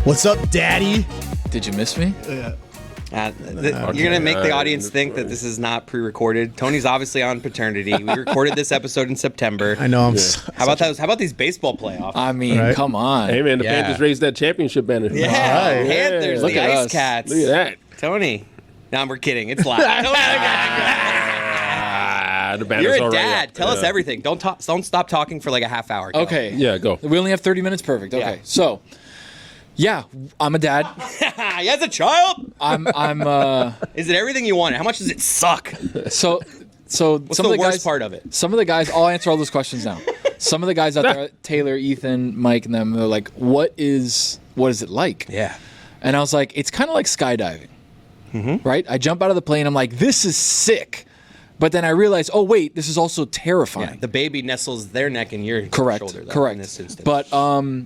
What's up, Daddy? Did you miss me? You're going to make the audience think that this is not pre-recorded. Tony's obviously on paternity. We recorded this episode in September. I know. How about these baseball playoffs? I mean, come on. Hey, man, the Panthers raised that championship banner. Yeah, Right. Panthers, Look the at Ice us. Cats. Look at that. Tony. No, we're kidding. It's live. The banner's You're a already dad. up. He us everything. Don't stop talking for like a half hour. Go. Okay. Yeah, go. We only have 30 minutes. Perfect. Okay. Yeah. So, yeah, I'm a dad. He has a child? I'm Is it everything you wanted? How much does it suck? so What's some the of the worst guys, part of it? Some of the guys, I'll answer all those questions now. Some of the guys out there, Taylor, Ethan, Mike, and them, they're like, what is it like? Yeah. And I was like, it's kind of like skydiving, right? I jump out of the plane, I'm like, this is sick. But then I realized, oh wait, this is also terrifying. Yeah, the baby nestles their neck in your shoulder. Though, Correct. In this instance. But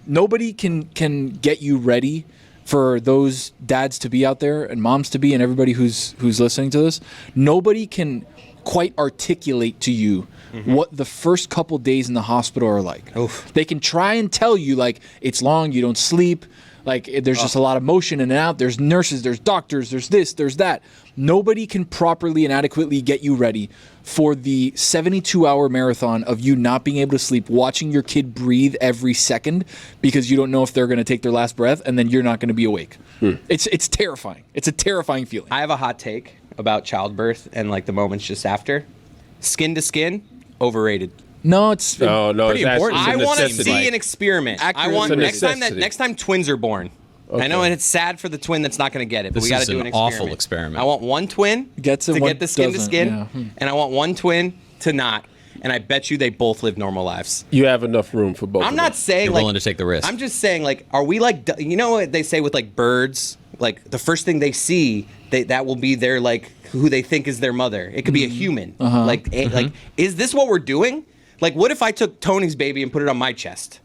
nobody can get you ready for those dads to be out there and moms to be, and everybody who's listening to this. Nobody can quite articulate to you what the first couple days in the hospital are like. Oof. They can try and tell you like it's long, you don't sleep, like there's just a lot of motion in and out. There's nurses, there's doctors, there's this, there's that. Nobody can properly and adequately get you ready for the 72-hour marathon of you not being able to sleep, watching your kid breathe every second because you don't know if they're going to take their last breath, and then you're not going to be awake. It's terrifying. It's a terrifying feeling. I have a hot take about childbirth and like the moments just after. Skin to skin, overrated. No, it's No, Pretty it's important. actually I want to necessity. see an experiment. I Accurate. want It's a next time twins are born. I know it's sad for the twin that's not going to get it, but This we got to is do an an awful experiment. I want one twin Gets it, to one get the skin to doesn't. skin, Yeah. and I want one twin to not. And I bet you they both live normal lives. You have enough room for both. I'm not saying You're like willing to take the risk. I'm just saying like, are we like you know what they say with like birds? Like the first thing they see, that will be their like who they think is their mother. It could be a human. Like is this what we're doing? Like what if I took Tony's baby and put it on my chest?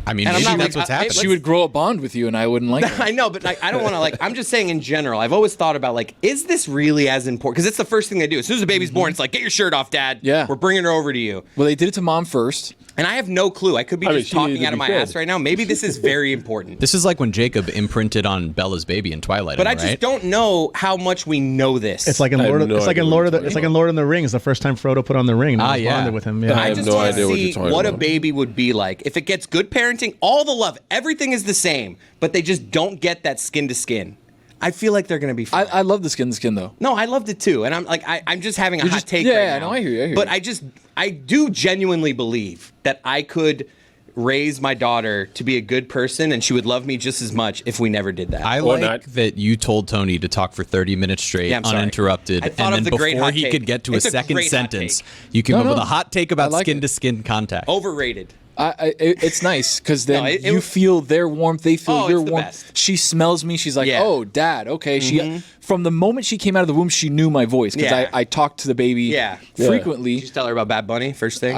I mean, And I'm maybe not that's like- what's I- happening. she would grow a bond with you, and I wouldn't like it. I know, but I don't want to like. I'm just saying in general. I've always thought about like, is this really as important? Because it's the first thing they do. As soon as the baby's born, it's like, get your shirt off, Dad. Yeah. We're bringing her over to you. Well, they did it to mom first. And I have no clue. I could be I mean, just she needed talking to out of be my fed. ass right now. Maybe this is very important. This is like when Jacob imprinted on Bella's baby in Twilight. But I right? just don't know how much we know this. It's like in I have Lord. no It's like in idea Lord what of the. you're It's like in Lord of the Rings. The first time Frodo put on the ring, and Ah, he was yeah. bonded with him. I Yeah. I have just no want idea to what you're see talking what a about. baby would be like. If it gets good parenting, all the love, everything is the same, but they just don't get that skin to skin. I feel like they're going to be fine. I love the skin to skin though. No, I loved it too, and I'm like, I'm just having a hot just- take. yeah, right now. no, I hear you, I hear But you. I do genuinely believe that I could raise my daughter to be a good person, and she would love me just as much if we never did that. I Or like not. that you told Tony to talk for 30 minutes straight, Yeah, I'm sorry. uninterrupted, I thought and of then the great before hot he take. could get to It's a a second great hot sentence, take. you came No, up with no. a hot take I about like skin-to-skin contact. Overrated. It's nice because then No, it you was- feel their warmth, they feel Oh, your it's the warmth. best. She smells me. She's like, Yeah. "Oh, Dad, okay." She from the moment she came out of the womb, she knew my voice because Yeah. I talked to the baby Yeah. frequently. Did you tell her about Bad Bunny first thing?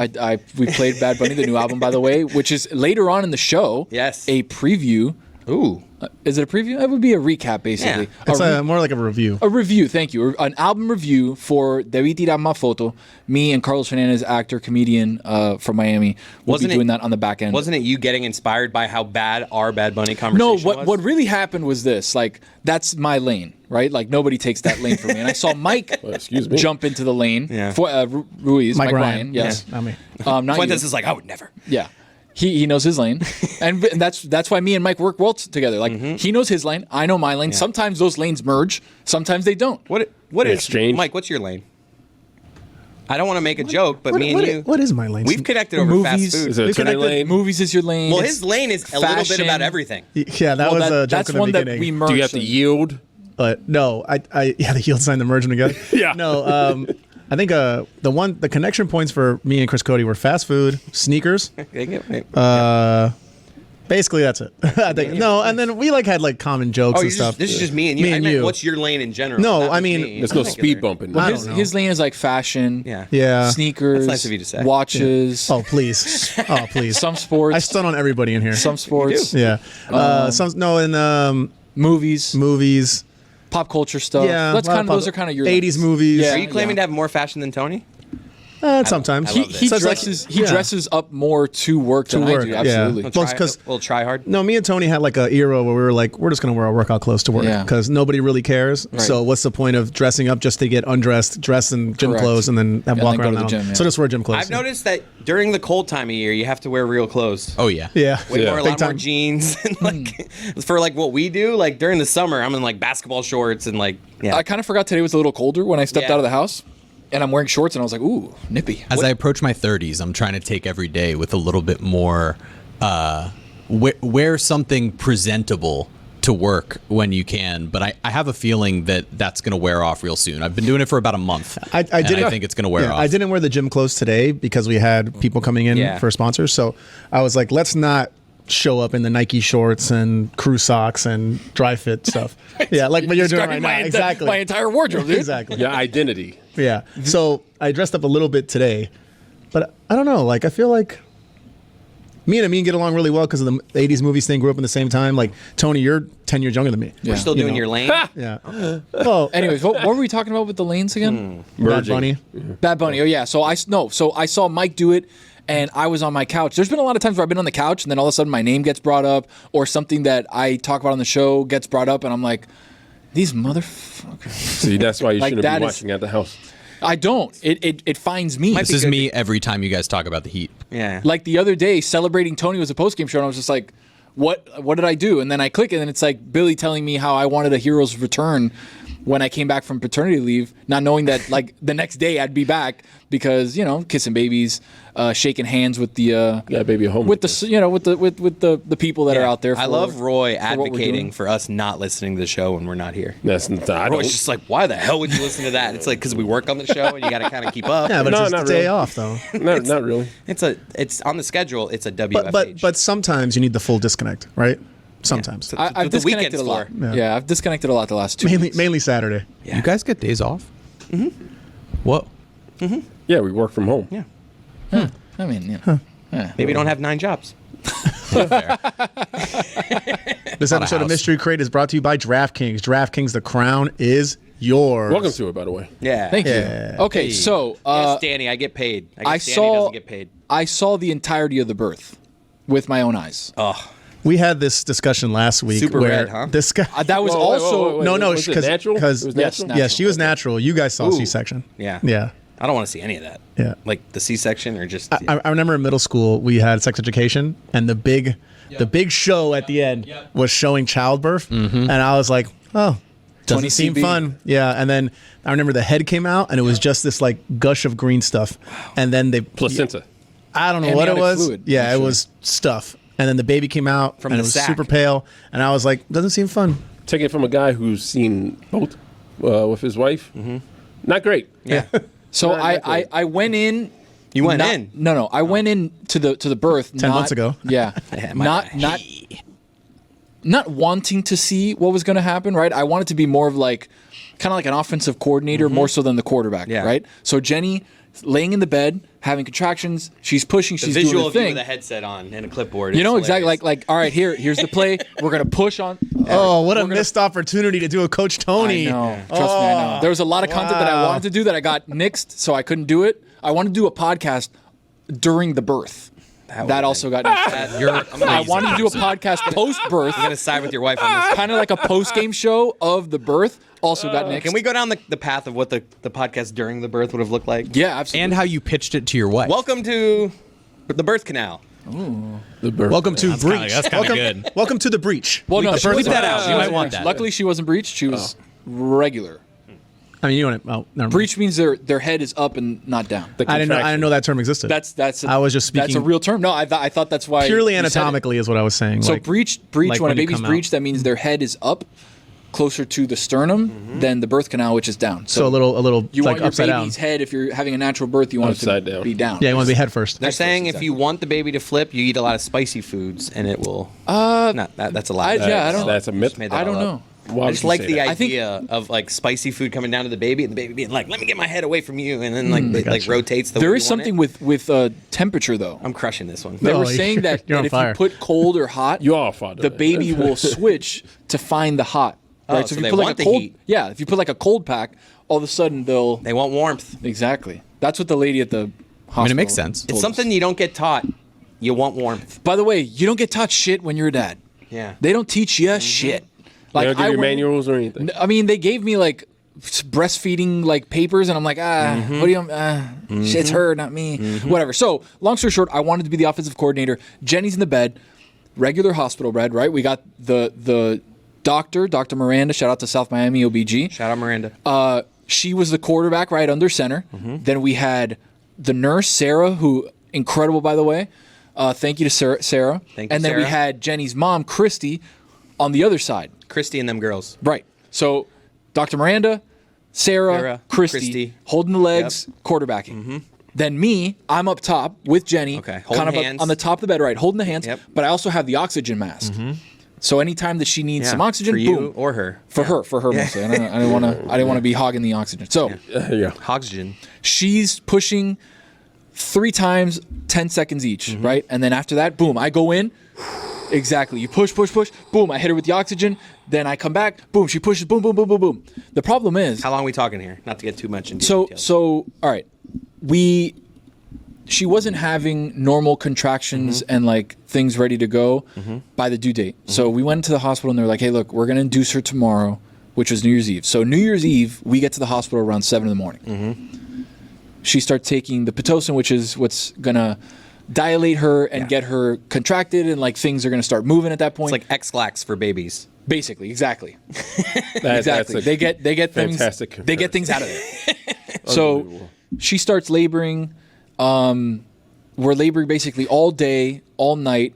We played Bad Bunny, the new album, by the way, which is later on in the show. Yes. a preview. Ooh. Is it a preview? It would be a recap, basically. Yeah. It's more like a review. A review, thank you. An album review for DeBÍ TiRAR MáS FOToS. Me and Carlos Hernandez, actor, comedian from Miami, will be doing that on the back end. Wasn't it you getting inspired by how bad our Bad Bunny No, conversation was? what really happened was this. Like, that's my lane, right? Like, nobody takes that lane from me. And I saw Mike excuse me. jump into the lane. Yeah. For, Ruiz, Mike Mike Ryan. yes. Not me. Not Fuentes you. is like, I would never. Yeah. He knows his lane, and that's why me and Mike work well together. Like he knows his lane, I know my lane. Sometimes those lanes merge, sometimes they don't. What They is exchange? Mike? What's your lane? I don't want to make a joke, but me and you, What is my lane? we've connected over Movies. fast food. Is it a We've turning connected lane? Movies is your lane. Well, It's his lane is a little bit fashion. about everything. Yeah, that well, was a joke that's in the one beginning. that we merged. Do you have to in. yield? But no, the yield sign, the merge them together. Yeah. No, I think the connection points for me and Chris Cody were fast food, sneakers. Basically, that's it. I think no, and then we had common jokes Oh, and stuff. this is just me and you. Me I and meant, you. what's your lane in general? No, Not I with mean, me. There's no Particular. speed bumping. I His, don't know. his lane is like fashion, Yeah. sneakers. That's nice of you to say. Watches, Oh please, oh please. some sports, I stun on everybody in here. some sports, Yeah. In movies, movies. pop culture stuff. Yeah. That's a lot those are kind of your 80s lanes. movies. Yeah. Are you claiming to have more fashion than Tony? Sometimes I love this. He So it's like- dresses. He yeah. dresses up more to work To than work, I do. yeah. Absolutely. Well, 'cause- We'll try hard. No, me and Tony had like a era where we were like, we're just gonna wear our workout clothes to work Yeah. because nobody really cares. Right. So what's the point of dressing up just to get undressed, dress in gym Correct. clothes, and then And walk then go around? to the that gym, all- yeah. So just wear gym clothes. I've noticed that during the cold time of year, you have to wear real clothes. Oh yeah. Yeah, Way more, a Big lot more time. jeans and like for like what we do. Like during the summer, I'm in like basketball shorts and like I kind of forgot today was a little colder when I stepped Yeah. out of the house, and I'm wearing shorts, and I was like, "Ooh, nippy." As I approach my 30s, I'm trying to take every day with a little bit more wear something presentable to work when you can, but I have a feeling that that's going to wear off real soon. I've been doing it for about a month. I didn't. I think it's going to wear off. I didn't wear the gym clothes today because we had people coming in Yeah. for sponsors. So I was like, let's not show up in the Nike shorts and crew socks and dry fit stuff. Yeah, like what you're doing right now. Exactly. My entire wardrobe, dude. Exactly. Your identity. Yeah. So I dressed up a little bit today, but I don't know. Like I feel like me and Amin get along really well because of the 80s movies thing. Grew up in the same time. Like Tony, you're 10 years younger than me. we're still You doing know. your lane. Yeah. Well, Anyways, what were we talking about with the lanes again? Bad Merging. Bunny. Bad Bunny. Oh yeah. So I saw Mike do it, and I was on my couch. There's been a lot of times where I've been on the couch, and then all of a sudden my name gets brought up, or something that I talk about on the show gets brought up, and I'm like, these motherfuckers. See, that's why you Like, shouldn't that be is- watching at the house. I don't. It finds me. This is me every time you guys talk about the Heat. Yeah. Like the other day, celebrating Tony was a post game show, and I was just like, "What did I do?" And then I click, and then it's like Billy telling me how I wanted a hero's return when I came back from paternity leave, not knowing that like the next day I'd be back because kissing babies, shaking hands with the Yeah, baby, a home. with the with the people that are out there. I for- love Roy for what we're advocating doing. for us not listening to the show when we're not here. That's I don't. Roy's just like, why the hell would you listen to that? It's like because we work on the show and you got to kind of keep up. Yeah, but No, it's just not a day really. off though. not really. It's on the schedule. It's a WFH. But sometimes you need the full disconnect, right? Sometimes. Yeah. I've The disconnected weekend's a lot. for. Yeah. I've disconnected a lot the last 2 weeks. Mainly Saturday. Yeah. You guys get days off? Mm-hmm. Whoa. Yeah, we work from home. Yeah. I mean, Maybe you don't have 9 jobs. This episode of house. Mystery Crate is brought to you by DraftKings. DraftKings, the crown is yours. Welcome to it, by the way. Yeah. Thank Yeah. you. Okay, so Yes, Danny, I get paid. I I guess Danny saw doesn't get paid. I saw the entirety of the birth with my own eyes. Oh, We had this discussion last week. Super where red, huh? This guy. That was Whoa, wait, also wait, no, no, was it because natural? It was Yes, natural? natural. Yeah, she was natural. You guys saw Ooh. C-section. yeah. Yeah. I don't want to see any of that. Yeah. Like the C-section or just. I remember in middle school we had sex education, and the big show at the end was showing childbirth, and I was like, oh, doesn't 20 seem CB. fun. Yeah, and then I remember the head came out, and it was just this like gush of green stuff, and then they Placenta. I don't know what it Amniotic was. fluid, Yeah, actually. it was stuff, and then the baby came out, From and the it was sack. super pale, and I was like, doesn't seem fun. Take it from a guy who's seen both with his wife. Not great. yeah. So Not that great. I went in. You went not- in. No, I went in to the birth 10 months ago. Yeah, not wanting to see what was going to happen. Right, I wanted to be more of like kind of like an offensive coordinator, more so than the quarterback. Yeah. Right. So Jenny laying in the bed having contractions. She's pushing. The She's visual doing of the you thing. with a headset on and a clipboard. You is know exactly hilarious. like all right, here's the play. We're gonna push on. Oh, what a We're gonna- missed opportunity to do a Coach Tony. I know. Trust me, I know. There was a lot of content that I wow. wanted to do that I got nixed, so I couldn't do it. I wanted to do a podcast during the birth. would've That also got nixed. I wanted to do a podcast post-birth, I'm gonna side with your wife on this. kind of like a post-game show of the birth. Also got nixed. Can we go down the path of what the podcast during the birth would have looked like? Yeah, absolutely. And how you pitched it to your wife. Welcome to the birth canal. The birth. Welcome to Breach. that's kinda welcome, good. welcome to the Breach. well, no, The she birth wasn't- that out. she You might wasn't want breached. that. Luckily, she wasn't breached. She was regular. I mean, you want to. Oh, never mind. Breach means their head is up and not down. The I didn't know. I contraction. didn't know that term existed. I was just That's a speaking real term. No, I thought that's why purely you said it. anatomically is what I was saying. So like, breach like when a when you baby's come out. breached, that means their head is up, closer to the sternum than the birth canal, which is down. So a little you like want your upside down. baby's head if you're having a natural birth, you want Upside it to down. be down. Yeah, you want to be head first. They're That's saying exactly. if you want the baby to flip, you eat a lot of spicy foods, and it will. That's a lie. yeah, I don't- That's a myth. Made that I don't all up. know. Why I would just you like say the that? I think- idea of like spicy food coming down to the baby, and the baby being like, "Let me get my head away from you," and then like it like gotcha. rotates the way There you is want something it. with temperature though. I'm crushing this one. They No, were saying that, you're on that if fire. you put cold or hot, You are father. the baby will switch to find the hot. Right. so if you they put like want a the cold, heat. yeah, if you put like a cold pack, all of a sudden they'll They want warmth. exactly. That's what the lady at the hospital. I mean, it makes sense. It's something you don't get taught. You want warmth. By the way, you don't get taught shit when you're a dad. Yeah. They don't teach you shit. They don't give you went- manuals or anything. I mean, they gave me like breastfeeding like papers, and I'm like, what do you? It's her, not me. Whatever. So, long story short, I wanted to be the offensive coordinator. Jenny's in the bed, regular hospital bed, right? We got the doctor, Dr. Miranda. Shout out to South Miami OBG. Shout out Miranda. She was the quarterback right under center. Then we had the nurse, Sarah, who incredible, by the way. Thank you to Sarah. Thank you, and then we Sarah. had Jenny's mom, Christy, on the other side. Christy and them girls. Right. So Dr. Miranda, Sarah, Sarah, Christy, Christy. holding the legs, quarterbacking. Then me, I'm up top with Jenny, Okay, kind holding of hands. on the top of the bed, right, holding the hands. Yep. But I also have the oxygen mask. So anytime that she needs some oxygen, for you boom, or her. for her mostly. I didn't want to be hogging the oxygen. So Yeah. Oxygen. she's pushing 3 times 10 seconds each, right? And then after that, boom, I go in. Exactly. You push, boom, I hit her with the oxygen. Then I come back, boom, she pushes, boom, boom, boom, boom, boom. The problem is, How long are we talking here? Not to get too much into details. so all right, she wasn't having normal contractions and like things ready to go by the due date. So we went to the hospital and they're like, hey, look, we're gonna induce her tomorrow, which was New Year's Eve. So New Year's Eve, we get to the hospital around 7 a.m. She starts taking the Pitocin, which is what's gonna dilate her and get her contracted, and like things are gonna start moving at that point. It's like X-Lax for babies. Basically, exactly. That's Exactly. a They get things. fantastic They get things out of there. So Unbelievable. she starts laboring. We're laboring basically all day, all night.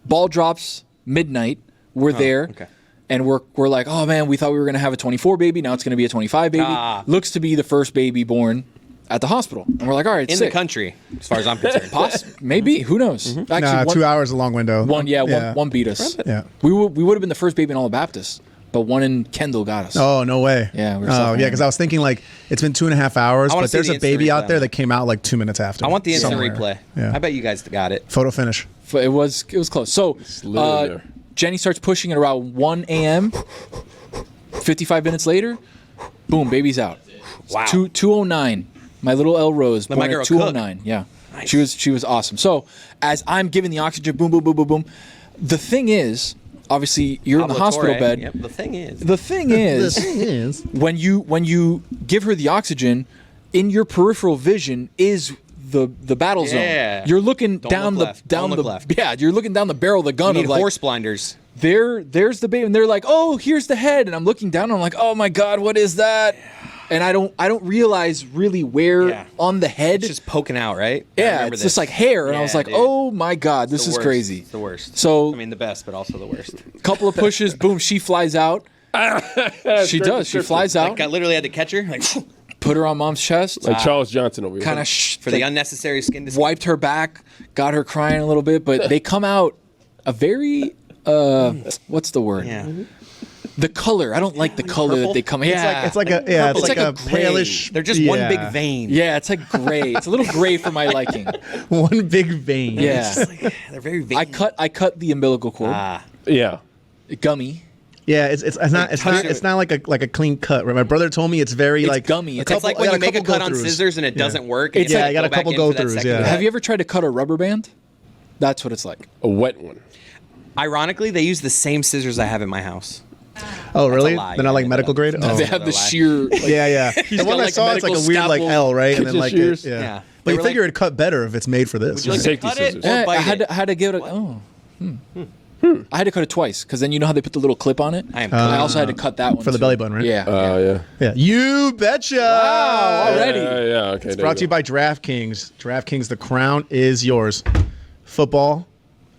Ball drops midnight. We're there, okay. and we're like, oh man, we thought we were gonna have a 24 baby. Now it's gonna be a 25 baby. Looks to be the first baby born at the hospital, and we're like, all right, In sick. the country, as far as I'm concerned. Maybe, who knows? Actually, Nah, one, 2 hours is a long window. one beat us. Yeah. We would have been the first baby in all of Baptist, but one in Kendall got us. Oh, no way. Yeah, we're Oh, South yeah, because I was thinking like it's been 2.5 hours, I wanna but see there's the a baby instant out replay there on that came out like 2 minutes after. I want the instant somewhere. replay. Yeah. I bet you guys got it. Photo finish. It was close. So literally there. Jenny starts pushing at around 1 a.m. 55 minutes later, boom, baby's out. Wow. 209. My little Elle Rose, my born girl at 209. Yeah, she was awesome. So as I'm giving the oxygen, boom, boom, boom, boom, boom. The thing is, obviously, you're in the Pablo hospital Torre. bed. Yep, the thing is. The thing is, when you give her the oxygen, in your peripheral vision is the battle Yeah. zone. You're looking Don't down look left. Don't the look left. yeah. You're looking down the barrel of the gun You of need like horse blinders. there's the baby, and they're like, oh, here's the head, and I'm looking down, and I'm like, oh my god, what is that? And I don't realize really where Yeah. on the head. It's just poking out, right? I yeah, remember it's this. just like hair, and I was Yeah, like, dude. oh my god, this The is worst. crazy. It's the worst. So I mean, the best, but also the worst. couple of pushes, boom, she flies out. She does. She flies out. Like, I literally had to catch her. Like, Put her on mom's chest. Like Charles Johnson over here. Kind of for the unnecessary skin to skin. wiped her back, got her crying a little bit, but they come out a very what's the word? Yeah. The color. I don't like the color Purple? that they come. Yeah, It's like a Purple. it's like a gray. palish. They're just one yeah. big vein. yeah, it's like gray. It's a little gray for my liking. One big vein. Yeah, They're very veiny. I cut the umbilical cord. Yeah. Gummy. Yeah, it's not like a clean cut. Right? My brother told me it's very It's like gummy. It's It's like when I got you make a couple cut on go-throughs. scissors and it doesn't work. It's you like- have to I got a go back couple in for that go-throughs, second yeah. cut. Have you ever tried to cut a rubber band? That's what it's like. A wet one. Ironically, they use the same scissors I have in my house. Oh, really? a lie. They're not like medical grade. Oh. They have the sheer. Like, Yeah, yeah. The got, one I like, saw, it's like a medical weird like scalpel. L, right? And then Kitchen like shears? yeah. Yeah. But They you were figure like- it'd cut better if it's made for this. you like right? to Safety cut it scissors. or Yeah, bite I had it? to give it. I had to cut it twice because then you know how they put the little clip on it. I am I also had to cut that one For the too. belly button, right? Yeah. Yeah. Yeah. You betcha. Wow, already. Yeah, okay. It's brought to you by DraftKings. DraftKings, the crown is yours. Football.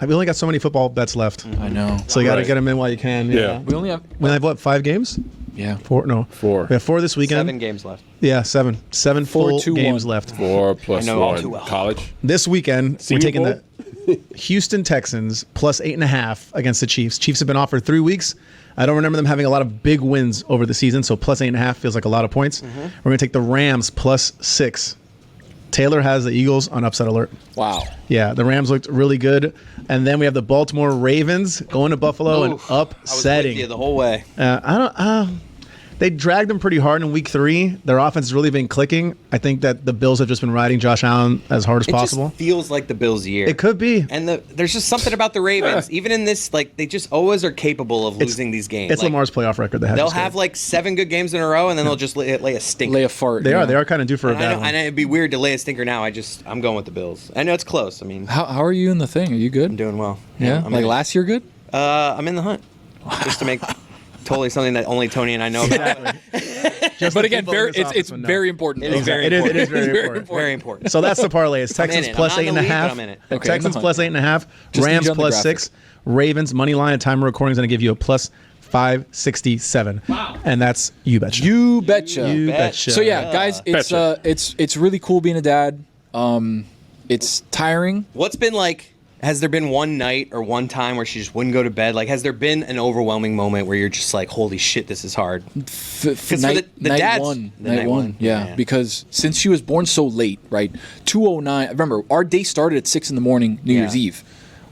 We only got so many football bets left. I know. So you got to Right. get them in while you can. Yeah. We only have. We have what, 5 games? Yeah. 4? No. 4. We have 4 this weekend. 7 games left. Yeah, 7. 7 4, full 2, games 1. left. 4 plus I know all 1. too well. College. This weekend, we're Senior taking Bowl? the Houston Texans plus 8.5 against the Chiefs. Chiefs have been off for 3 weeks. I don't remember them having a lot of big wins over the season, so plus 8.5 feels like a lot of points. We're going to take the Rams plus 6 Taylor has the Eagles on upset alert. Wow. Yeah, the Rams looked really good. And then we have the Baltimore Ravens going to Buffalo and I was with upsetting. you the whole way. They dragged them pretty hard in week 3. Their offense has really been clicking. I think that the Bills have just been riding Josh Allen as hard as possible. It just feels like the Bills' year. It could be. And there's just something about the Ravens. Even in this, like, they just always are capable of losing these games. It's like, Lamar's playoff record. They'll have like 7 good games in a row, and then they'll just lay a stinker. Lay a fart. They are kind of due for a And bad one. and it'd be weird to lay a stinker now. I'm going with the Bills. I know it's close. I mean, How are you in the thing? Are you good? I'm doing well. Yeah. I'm Like in, last year, good? I'm in the hunt. Just to make totally something that only Tony and I know about. But again, it's very important. It is very It is important. very important. Very important. So that's the parlay. It's I'm in Texans it. plus I'm not in the league, 8.5. but I'm in it. Okay, Texans I'm plus behind. 8.5. Just Rams need you on the plus graphic. 6. Ravens money line and timer recording is going to give you a plus 567. Wow. And that's you betcha. You betcha. You betcha. So yeah, guys, it's really cool being a dad. It's tiring. What's been like? Has there been one night or one time where she just wouldn't go to bed? Like, has there been an overwhelming moment where you're just like, "Holy shit, this is hard"? For night night one. one. Yeah, because since she was born so late, right? 2:09. Remember, our day started at 6 in the morning, New Year's Eve.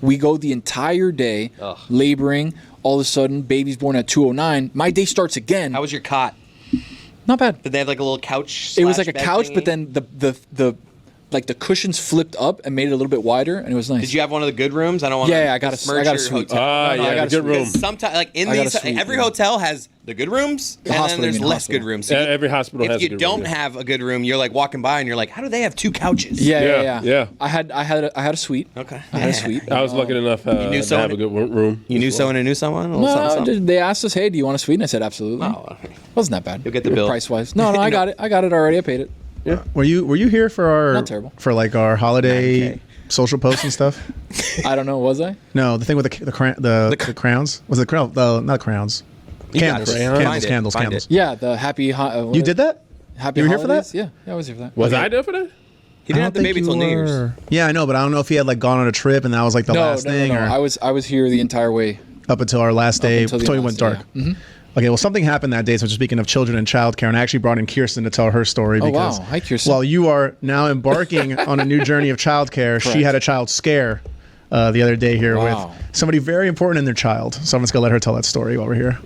We go the entire day laboring. All of a sudden, baby's born at 2:09. My day starts again. How was your cot? Not bad. Did they have like a little couch? It was like a bed couch, thingy? but then the like the cushions flipped up and made it a little bit wider, and it was nice. Did you have one of the good rooms? I don't want. Yeah, I got a suite. I got a good room. Sometimes, like in I got these, a suite, every yeah. hotel has the good rooms, and then hospital, there's you mean, less hospital. good rooms. So Every hospital has if a you good don't room. have a good room, you're like walking by and you're like, how do they have 2 couches? Yeah. I had a suite. Okay. I had a suite. I was lucky enough knew to someone- have a good room. You knew someone who knew someone? A little something, No, something? they asked us, "Hey, do you want a suite?" And I said, "Absolutely." Oh, okay. Wasn't that bad. You'll get the bill. Price wise. No, I got it. I got it already. I paid it. Were you here for Not terrible. our holiday 9K. social posts and stuff? I don't know. Was I? No, the thing with the crowns. Was it the crown? Not crowns. You got Candles. it. Candles. Find it. Candles. Find Candles. it. Yeah, the happy. You did that? Happy. You were here for that? holidays? Yeah, I was here for that. Was I there for that? He didn't have the baby till New Year's. Yeah, I know, but I don't know if he had like gone on a trip and that was like the last thing, No. or I was here the entire way. up until our last day, until the until we last went day, dark. yeah. Okay, well, something happened that day. So, just speaking of children and childcare, and I actually brought in Kirsten to tell her story Oh, because wow. Hi, Kirsten. while you are now embarking on a new journey of childcare, she Correct. had a child scare the other day here Wow. with somebody very important in their child. So I'm just gonna let her tell that story while we're here.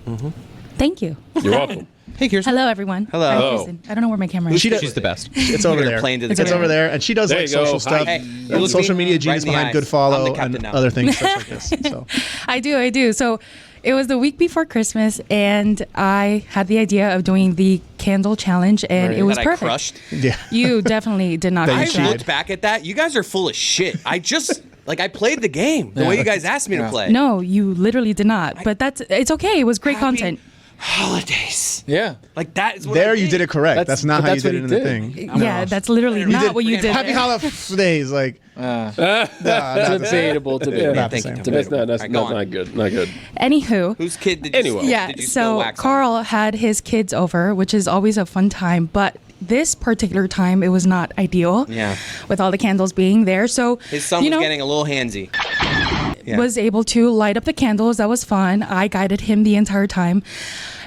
Thank you. You're welcome. Hey, Kirsten. Hello, everyone. Hello. I'm Hello. Kirsten. I don't know where my camera is. She's She's the best. It's over You're there. playing to the It's camera. over there, and she does There like you go. social stuff, Hey, you look social me media right genius in the behind eyes. Good Follow I'm the and captain now. other things such like this. So. I do. So it was the week before Christmas, and I had the idea of doing the candle challenge, and it was That I perfect. crushed. Yeah. You definitely did not That you crush I that. looked back at that. You guys are full of shit. I just I played the game the way you guys asked me to play. No, you literally did not. But it's okay. It was great Happy content. Holidays. Yeah. Like that is what There I you did it correct. That's not but how that's you did it what in he the did. thing. Yeah, that's literally not what you did. Happy there. holidays, like Debatable. not the Thank same. you. That's All right, go on. not good. Not good. Anywho. Whose kid did you Anyway. steal? Yeah, Did you steal so wax on? Carl had his kids over, which is always a fun time, but this particular time it was not ideal. Yeah. With all the candles being there. So His son was getting a little handsy. Yeah. was able to light up the candles. That was fun. I guided him the entire time.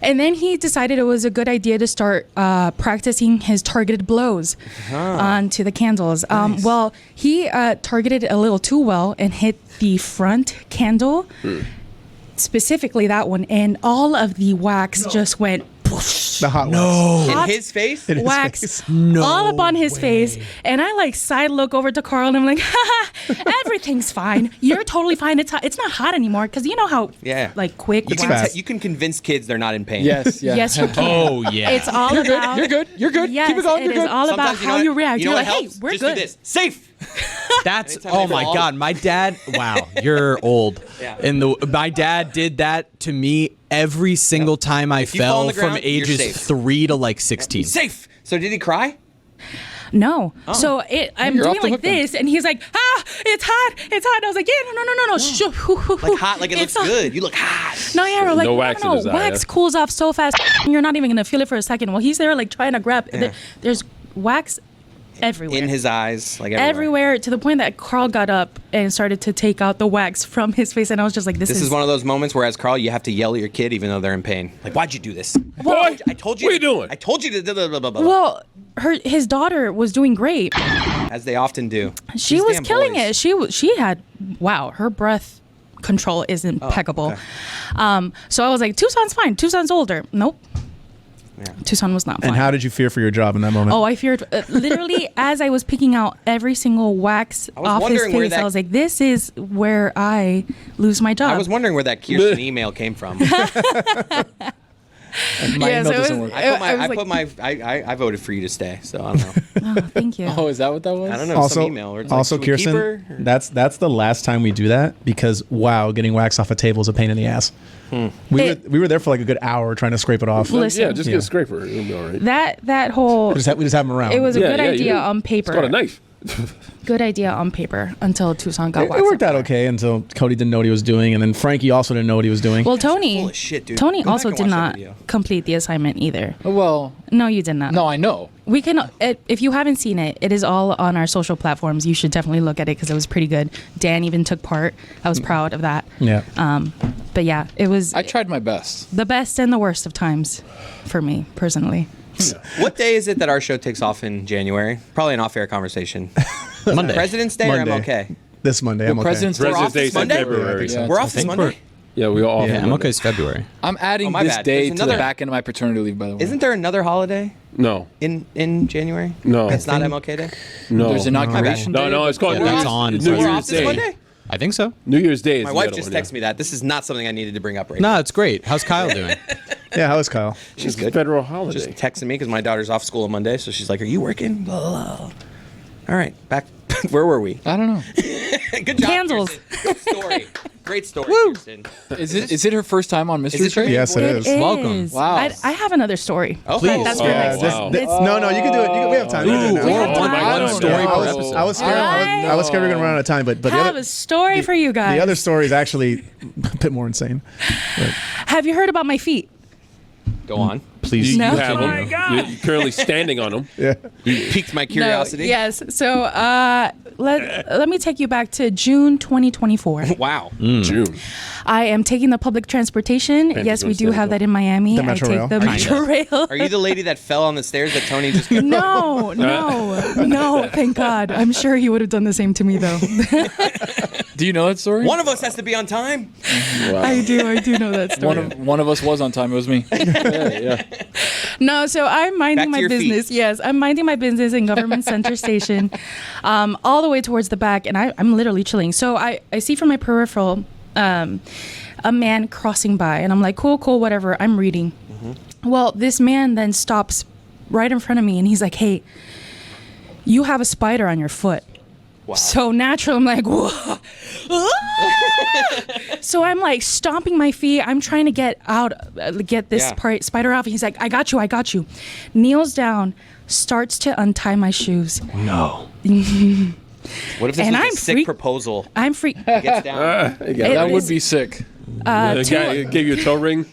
And then he decided it was a good idea to start practicing his targeted blows onto the candles. Well, he targeted a little too well and hit the front candle, specifically that one, and all of the wax just went The hot In hot his face? his wax face. all up on his face. And I like side look over to Carl and I'm like, everything's fine. You're totally fine. It's hot. It's not hot anymore because you know how like quick You wax. fast. you can convince kids they're not in pain. Yes. Yeah. Yes, you can. Oh, yeah. It's all You're good. about. You're good. You're good. Yes, Keep it going. it You're is good. all about Sometimes how you react. You know You're what like, hey, helps? we're Just good. do this. Safe. That's Anytime oh they my fall. god, my dad. Wow, you're old. Yeah. And my dad did that to me every single time I If you fall on fell the from ground, you're ages safe. 3 to like 16. Safe. So did he cry? No. So I'm You're off doing the like hook then. this, and he's like, it's hot. It's hot. I was like, yeah, no. Shoo. Like hot, like it looks It's good. You look hot. No, yeah, we're like, No wax in his eye, wax yeah? cools off so fast. You're not even gonna feel it for a second. Well, he's there like trying to grab. There's wax everywhere. In his eyes, like everywhere. Everywhere, to the point that Carl got up and started to take out the wax from his face, and I was just like, "This This is one of those moments where, as Carl, you have to yell at your kid even though they're in pain. Like, why'd you do this? Boy, I told you. what are you doing? I told you to. Blah, blah, blah, blah. Well, his daughter was doing great. As they often do. She These was damn killing boys. it. She had, wow, her breath control is impeccable. okay. So I was like, Tucson's fine. Tucson's older. Nope. Yeah. Tucson was not fine. And how did you fear for your job in that moment? Oh, I feared literally as I was picking out every single wax was off his wondering where face. that- I was like, "This is where I lose my job." I was wondering where that Kirsten email came from. My Yeah, email so it doesn't was- work. I voted for you to stay, so I don't know. Oh, thank you. Oh, is that what that was? I don't know. Also, some email. Where it's like, also, should we keep Kirsten, her? that's the last time we do that because wow, getting wax off a table is a pain in the ass. We were there for like a good hour trying to scrape it off. Listen. Yeah, just get a scraper. It'll be all right. That whole We just have them around. it was a Yeah, good yeah, idea you- on paper. It's got a knife. Good idea on paper until Tucson got It waxed. worked out okay until Cody didn't know what he was doing, and then Frankie also didn't know what he was doing. Well, Tony, full of shit, dude. Tony Go back also and did watch that not video. complete the assignment either. Well, No, you did not. no, I know. We can, if you haven't seen it, it is all on our social platforms. You should definitely look at it because it was pretty good. Dan even took part. I was proud of that. Yeah. But yeah, it was I tried my best. the best and the worst of times for me personally. What day is it that our show takes off in January? Probably an off-air conversation. Monday. President's Day Monday. or MLK? This Monday, I'm okay. President's Day. We're off President's Day this is in Monday? February. Yeah. We're off this Monday? Yeah, we all. Yeah, I'm okay. It's February. I'm adding Oh, my this bad. day There's to another- the back end of my paternity leave, by the way. Isn't there another holiday No, in January? No. It's not MLK Day? no. There's inauguration No, day? no, it's called Yeah, New that's Year's, on New Sunday. We're Year's off this Day. Monday? I think so. New Year's Day is My the wife other just one, texted me that. This is not something I needed to bring up right No, now. it's great. How's Kyle doing? Yeah, how is Kyle? She's It's a good. federal holiday. Just texting me because my daughter's off school on Monday, so she's like, "Are you working?" Blah, blah, blah. All right, back. Where were we? I don't know. Good job, Candles. Kirsten. Good story. Great story, Kirsten. Is it her first time on Mystery it your Train? Yes, it is. Welcome. Wow. I have another story. Okay. Please. That's Oh, for Yeah, next this- time. this- no, you can do it. We have time. You can do it now. We have time. I don't story know. per I was scared. I was scared we were gonna run out of time, but the have other, a story for you guys. the other story is actually a bit more insane. Have you heard about my feet? Go on. Please. You No. have Oh them. my God. You're currently standing on them. Yeah. You piqued my curiosity. No, yes. So let me take you back to June 2024. Wow. June. I am taking the public transportation. Yes, we do have that in Miami. The I Metro take Rail? the Metro Rail. Are you the lady that fell on the stairs that Tony just? No, thank God. I'm sure he would have done the same to me, though. Do you know that story? One of us has to be on time. Wow. I do know that story. One of us was on time. It was me. yeah. No, so I'm Back minding to my your feet. business. Yes, I'm minding my business in Government Center Station, all the way towards the back, and I'm literally chilling. So I see from my peripheral a man crossing by, and I'm like, cool, whatever. I'm reading. Well, this man then stops right in front of me, and he's like, hey, you have a spider on your foot. Wow. So natural, I'm like, whoa. So I'm like stomping my feet. I'm trying to get this Yeah. spider off. He's like, I got you. Kneels down, starts to untie my shoes. No. What if this And was I'm a sick freak- proposal? I'm free. Gets down. That would be sick. The guy gave you a toe ring.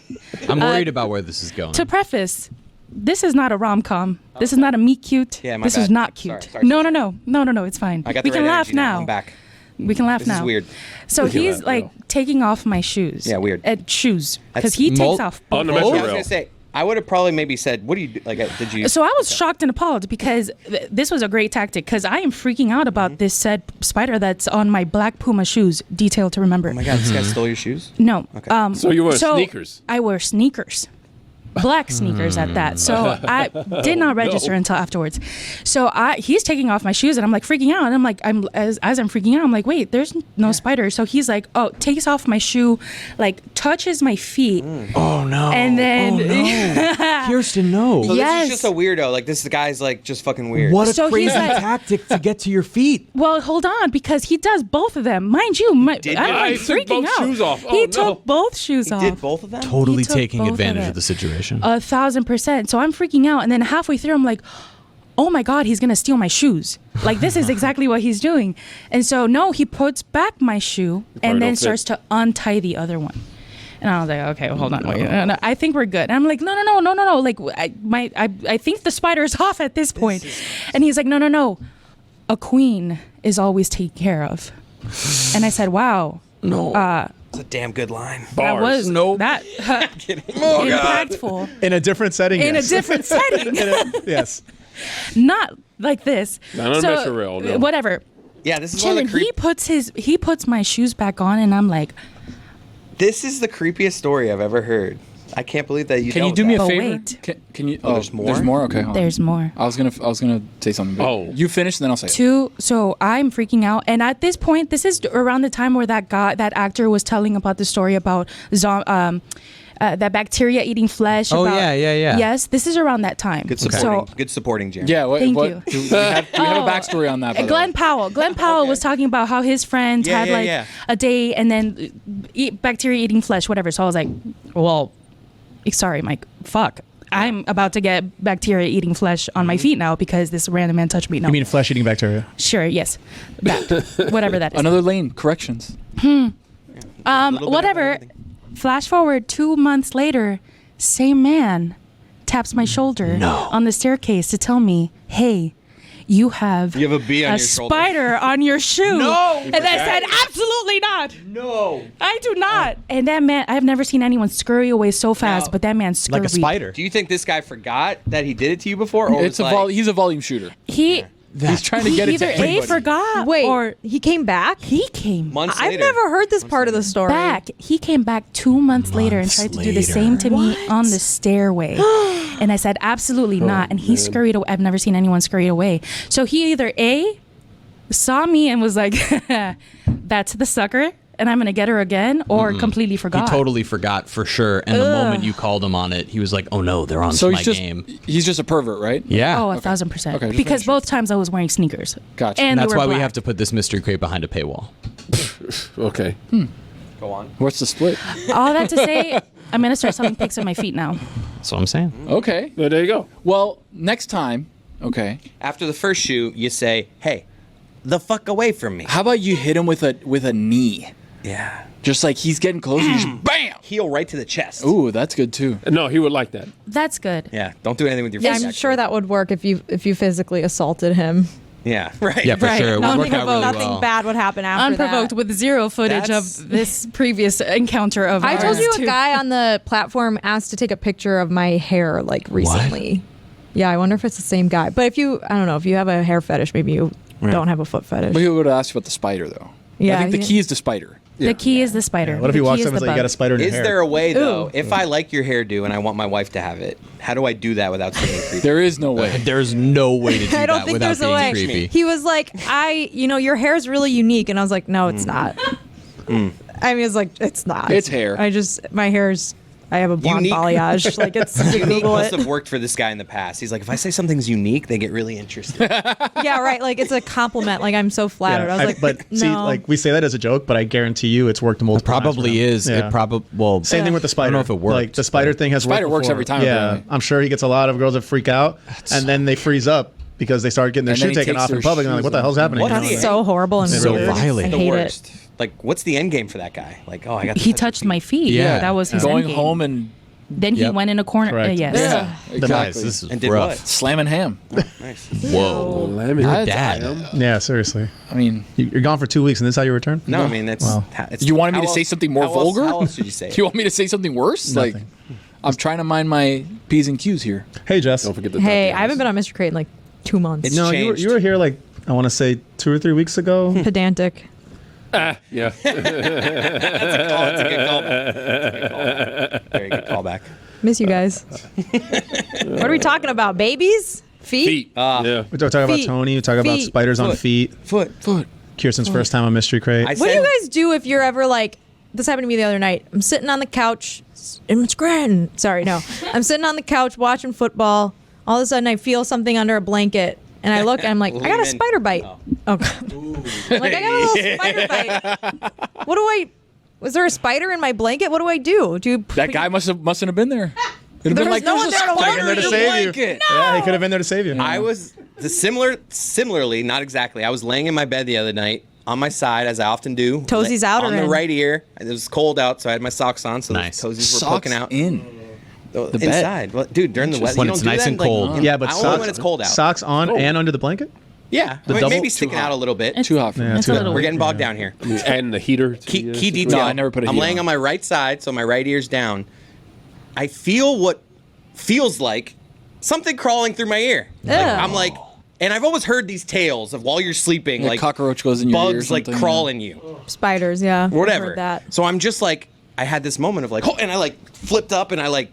I'm worried about where this is going. To preface, this is not a rom-com. This is not a meet cute. Yeah, my this is bad. not cute. Sorry, No, it's fine. I got We the can right laugh energy now. I'm back. We can laugh This now. is weird. So We can he's laugh like now. taking off my shoes. Yeah, weird. Shoes, because That's he takes off. On the both. Metro Yeah, I was Rail. gonna say. I would have probably maybe said, "What do you do?" Like, did you? So I was shocked and appalled because this was a great tactic because I am freaking out about this said spider that's on my black Puma shoes. Detail to remember. Oh my God! This guy stole your shoes. No. Okay. So you wear sneakers. I wear sneakers. Black sneakers at that. So I did not register No. until afterwards. So he's taking off my shoes and I'm like freaking out. And I'm like, as I'm freaking out, I'm like, wait, there's no spider. So he's like, oh, takes off my shoe, like touches my feet. Oh no. And then Kirsten, no. So Yes. this is just a weirdo. Like this guy's like just fucking weird. What a So he's crazy like- tactic to get to your feet. well, hold on, because he does both of them. Mind you, I'm did? like Yeah, he took freaking both out. shoes off. He Oh, took no. both shoes He off. did both of them. Totally took taking both of advantage it. of the situation. 1,000%. So I'm freaking out, and then halfway through, I'm like, "Oh my God, he's gonna steal my shoes!" Like this is exactly what he's doing. And so no, he puts back my shoe and then don't fit. starts to untie the other one. And I was like, okay, well, hold on, wait, no, I think we're good. And I'm like, no. Like, I think the spider is off at this point. And he's like, no. A queen is always taken care of. And I said, wow. No. It's a damn good line. That was that Oh, impactful. In a different setting. In a yes. different setting. Yes. Not like this. Not on Metro Rail, no. Whatever. Yeah, this is one of Chillin', the he puts my shoes back on, and I'm like, This is the creepiest story I've ever heard. I can't believe that you. Can you do me a But favor? wait. Can you? Oh, there's more? There's more. Okay. hold on. there's more. I was gonna say something. But Oh. You finish, and then I'll say it. So I'm freaking out, and at this point, this is around the time where that actor was telling about the story about that bacteria eating flesh. Oh, about, yeah. Yes, this is around that time. Good So supporting. Good supporting, Jeremy. Yeah. What? Thank what you. Do we have a backstory on that? by the Glenn way? Powell. Glenn Powell was talking about how his friends Yeah, had yeah, like yeah. a day and then bacteria eating flesh, whatever. So I was like, well, sorry, Mike. Fuck. I'm about to get bacteria eating flesh on my feet now because this random man touched me. No. You mean flesh-eating bacteria? Sure, yes. That. Whatever that is. Another lane. Corrections. Little bit of Whatever. everything. Flash forward 2 months later, same man taps my shoulder on the staircase to tell me, hey, you have You have a bee on your shoulder. spider on your shoe. No! And I said, absolutely not. No. I do not. And that man, I've never seen anyone scurry away so fast, No. but that man scurried. Like a spider. Do you think this guy forgot that he did it to you before, or It's was a like, he's a volume shooter. He He's trying to he get it either to everybody. forgot Wait, or he came back? he came months I've later? never heard this part of the story. back. He came back 2 months later and tried to do the same to me on the stairway. And I said, absolutely not. And he scurried away. I've never seen anyone scurry away. So he either A, saw me and was like, that's the sucker, and I'm going to get her again, or completely He forgot. totally forgot for sure. And the moment you called him on it, he was like, "Oh no, they're on So my he's just game." he's just a pervert, right? Yeah. Oh, 1,000%. Okay, just because making sure. both times I was wearing sneakers. Gotcha. And And they that's were why we black. have to put this mystery crate behind a paywall. Okay. Go on. What's the split? All that to say, I'm going to start selling pics of my feet now. That's what I'm saying. Okay. Well, there you go. Well, next time. Okay. After the first shoot, you say, "Hey, the fuck away from me." How about you hit him with a knee? Yeah. Just like he's getting close, you just bam. Heel right to the chest. Ooh, that's good too. No, he would like that. That's good. Yeah. Don't do anything with your Yeah, face. I'm sure that would work if you physically assaulted him. Yeah. Right. Yeah, for Right. sure. It would Nothing work out really Nothing well. bad would happen after Unprovoked that. with zero footage That's- of this previous encounter of I ours. told you a too. guy on the platform asked to take a picture of my hair like recently. Yeah, I wonder if it's the same guy. But I don't know, if you have a hair fetish, maybe you don't have a foot fetish. But he would have asked you about the spider though. Yeah, I think the he- key is the spider. The key is the spider. What if The he walks key is up and the says, "You got a bug. spider in your Is hair"? there a way though? Ooh. If I like your hairdo and I want my wife to have it, how do I do that without seeming creepy? There is no way. There's no way to do I don't that think without there's a being way. creepy. He was like, your hair's really unique. And I was like, no, it's not. I mean, it's like, it's not. It's hair. I have a blonde Unique. balayage. Like, it's, you Unique Google must it. have worked for this guy in the past. He's like, if I say something's unique, they get really interested. Yeah, right. Like, it's a compliment. Like, I'm so flattered. I was like, but no. see, like we say that as a joke, but I guarantee you, it's worked multiple times. Probably for him. is. Yeah. It probably well. Same thing with the spider. I don't know if it worked. Like the spider thing has Spider worked works before. every time, Yeah, apparently. I'm sure he gets a lot of girls that freak out, and then they freeze up because they start getting their And then shoe he taken takes off in their public, and they're like, shoes "What the hell's happening?" What You know, is That's he- like- so horrible and It's so weird. violent. I the hate worst. it. Like, what's the end game for that guy? Like, oh, I got. He touched my feet. Yeah. That was his Going endgame. home and Then he Yep. went in a corner. Correct. Yes. yeah, exactly. Guys, this is And did rough. what? Slamming ham. Nice. Whoa. Lemon. Your dad. Yeah, seriously. I mean, You're gone for 2 weeks, and this is how you return? No, I mean that's. Wow. It's you wanted me how to say else- something more how else- vulgar? How else did you say do it? you want me to say something worse? Nothing. Like, I'm trying to mind my P's and Q's here. Hey, Jess. Don't forget the Hey, tacos. I haven't been on Mr. Crate in like 2 months. It's No, changed. you were here like I want to say 2 or 3 weeks ago. Pedantic. Yeah. That's a good callback. Very good callback. Miss you guys. What are we talking about? Babies? Feet? Feet. Yeah. We talk about Feet. Tony. We talk about Feet. spiders on Foot. feet. Foot. Kirsten's first time on Mystery Crate. What do you guys do if you're ever like, this happened to me the other night. I'm sitting on the couch in Scranton. Sorry, no. I'm sitting on the couch watching football. All of a sudden I feel something under a blanket. And I look and I'm like, I got a Lean in. spider bite. Oh, God. I'm like, I got a little spider bite. What do I, was there a spider in my blanket? What do I do? Do you That guy mustn't have been there. It'd have There been was like, no there's one a there to spider warn in there to your save you. blanket. Yeah, he could have been there to save you. I was similarly, not exactly. I was laying in my bed the other night on my side, as I often do. Toesies out on or the in? right ear. It was cold out, so I had my socks on, so Nice. the toesies were Socks poking out. in. The bed. inside. Well, dude, during the weather, When you it's don't do nice that, and like, cold. Yeah, but only socks when it's cold out. Socks on and under the blanket. Yeah, double- maybe too sticking hot. out a little bit. Too hot for me. It's a little We're weird. getting bogged down here. And the heater. Key Yeah. detail. No, I never put a I'm heater laying on. on my right side, so my right ear's down. I feel what feels like something crawling through my ear. Like, Ew. I'm like, and I've always heard these tales of while you're sleeping, Like like cockroach goes in your ear or bugs like something, crawling you, Spiders, yeah. I've whatever. heard that. So I'm just like, I had this moment of like, oh, and I like flipped up and I like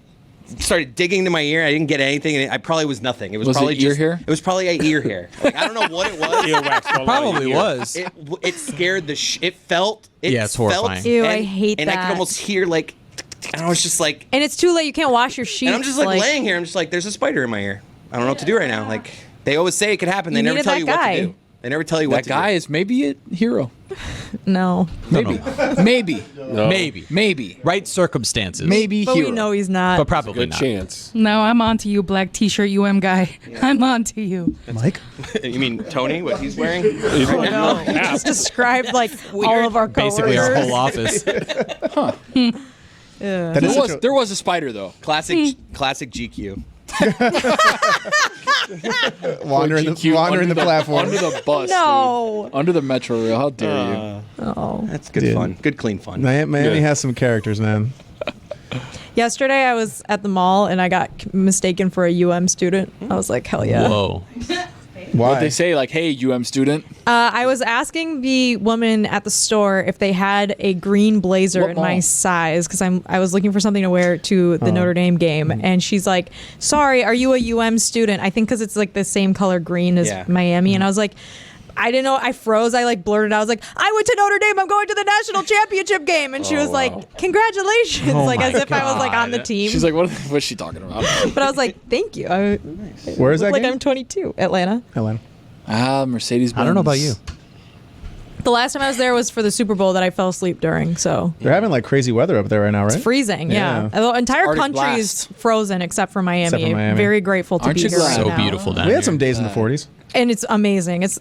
started digging to my ear. I didn't get anything. And I probably was nothing. It was, Was it probably ear just hair? It was probably a ear hair. Like, I don't know what it was. Earwax all over Probably your ear. was. It scared the it felt it Yeah, it's felt, horrifying. Ew, I hate and I that. could almost hear like, and I was just like, And it's too late. You can't wash your sheets. and I'm just like laying here. I'm just like, there's a spider in my ear. I don't know what to do right now. Like, they always say it could happen. They You never needed tell that you what guy. to do. They never tell you what That to guy do. is maybe a hero. No. Maybe. Maybe. No. Maybe. Right circumstances. Maybe But hero. we know he's not. But probably Good not. chance. No, I'm on to you, black t-shirt UM guy. I'm on to you. Mike? You mean Tony? What he's wearing? No, he just described like all of our coworkers. Basically, our whole office. That is such a- There was a spider though. Classic GQ. wandering Under the platform. Under the bus. No. Dude. Under the metro rail. How dare you? Oh. That's good Dude. fun. Good clean fun. Miami Yeah. has some characters, man. Yesterday I was at the mall and I got mistaken for a UM student. I was like, hell yeah. Whoa. Why? They say like, "Hey, UM student." I was asking the woman at the store if they had a green blazer What in my mall? size because I was looking for something to wear to the Notre Dame game, and she's like, "Sorry, are you a UM student?" I think because it's like the same color green as Yeah. Miami, and I was like, I didn't know. I froze. I like blurted out. I was like, I went to Notre Dame. I'm going to the national championship game, and she was like, "Congratulations!" like as if I was like on the team. She's like, "What's she talking about?" but I was like, "Thank you." I Where is that like game? I'm 22, Atlanta. Atlanta. Mercedes. I don't know about you. The last time I was there was for the Super Bowl that I fell asleep during. So They're having like crazy weather up there right now, right? it's freezing. Yeah, the entire Arctic country is blast. frozen except for Miami. Except for Miami. Very grateful to Aren't be you here glad? right So now. beautiful down We here. had some days in the 40s. And it's amazing. It's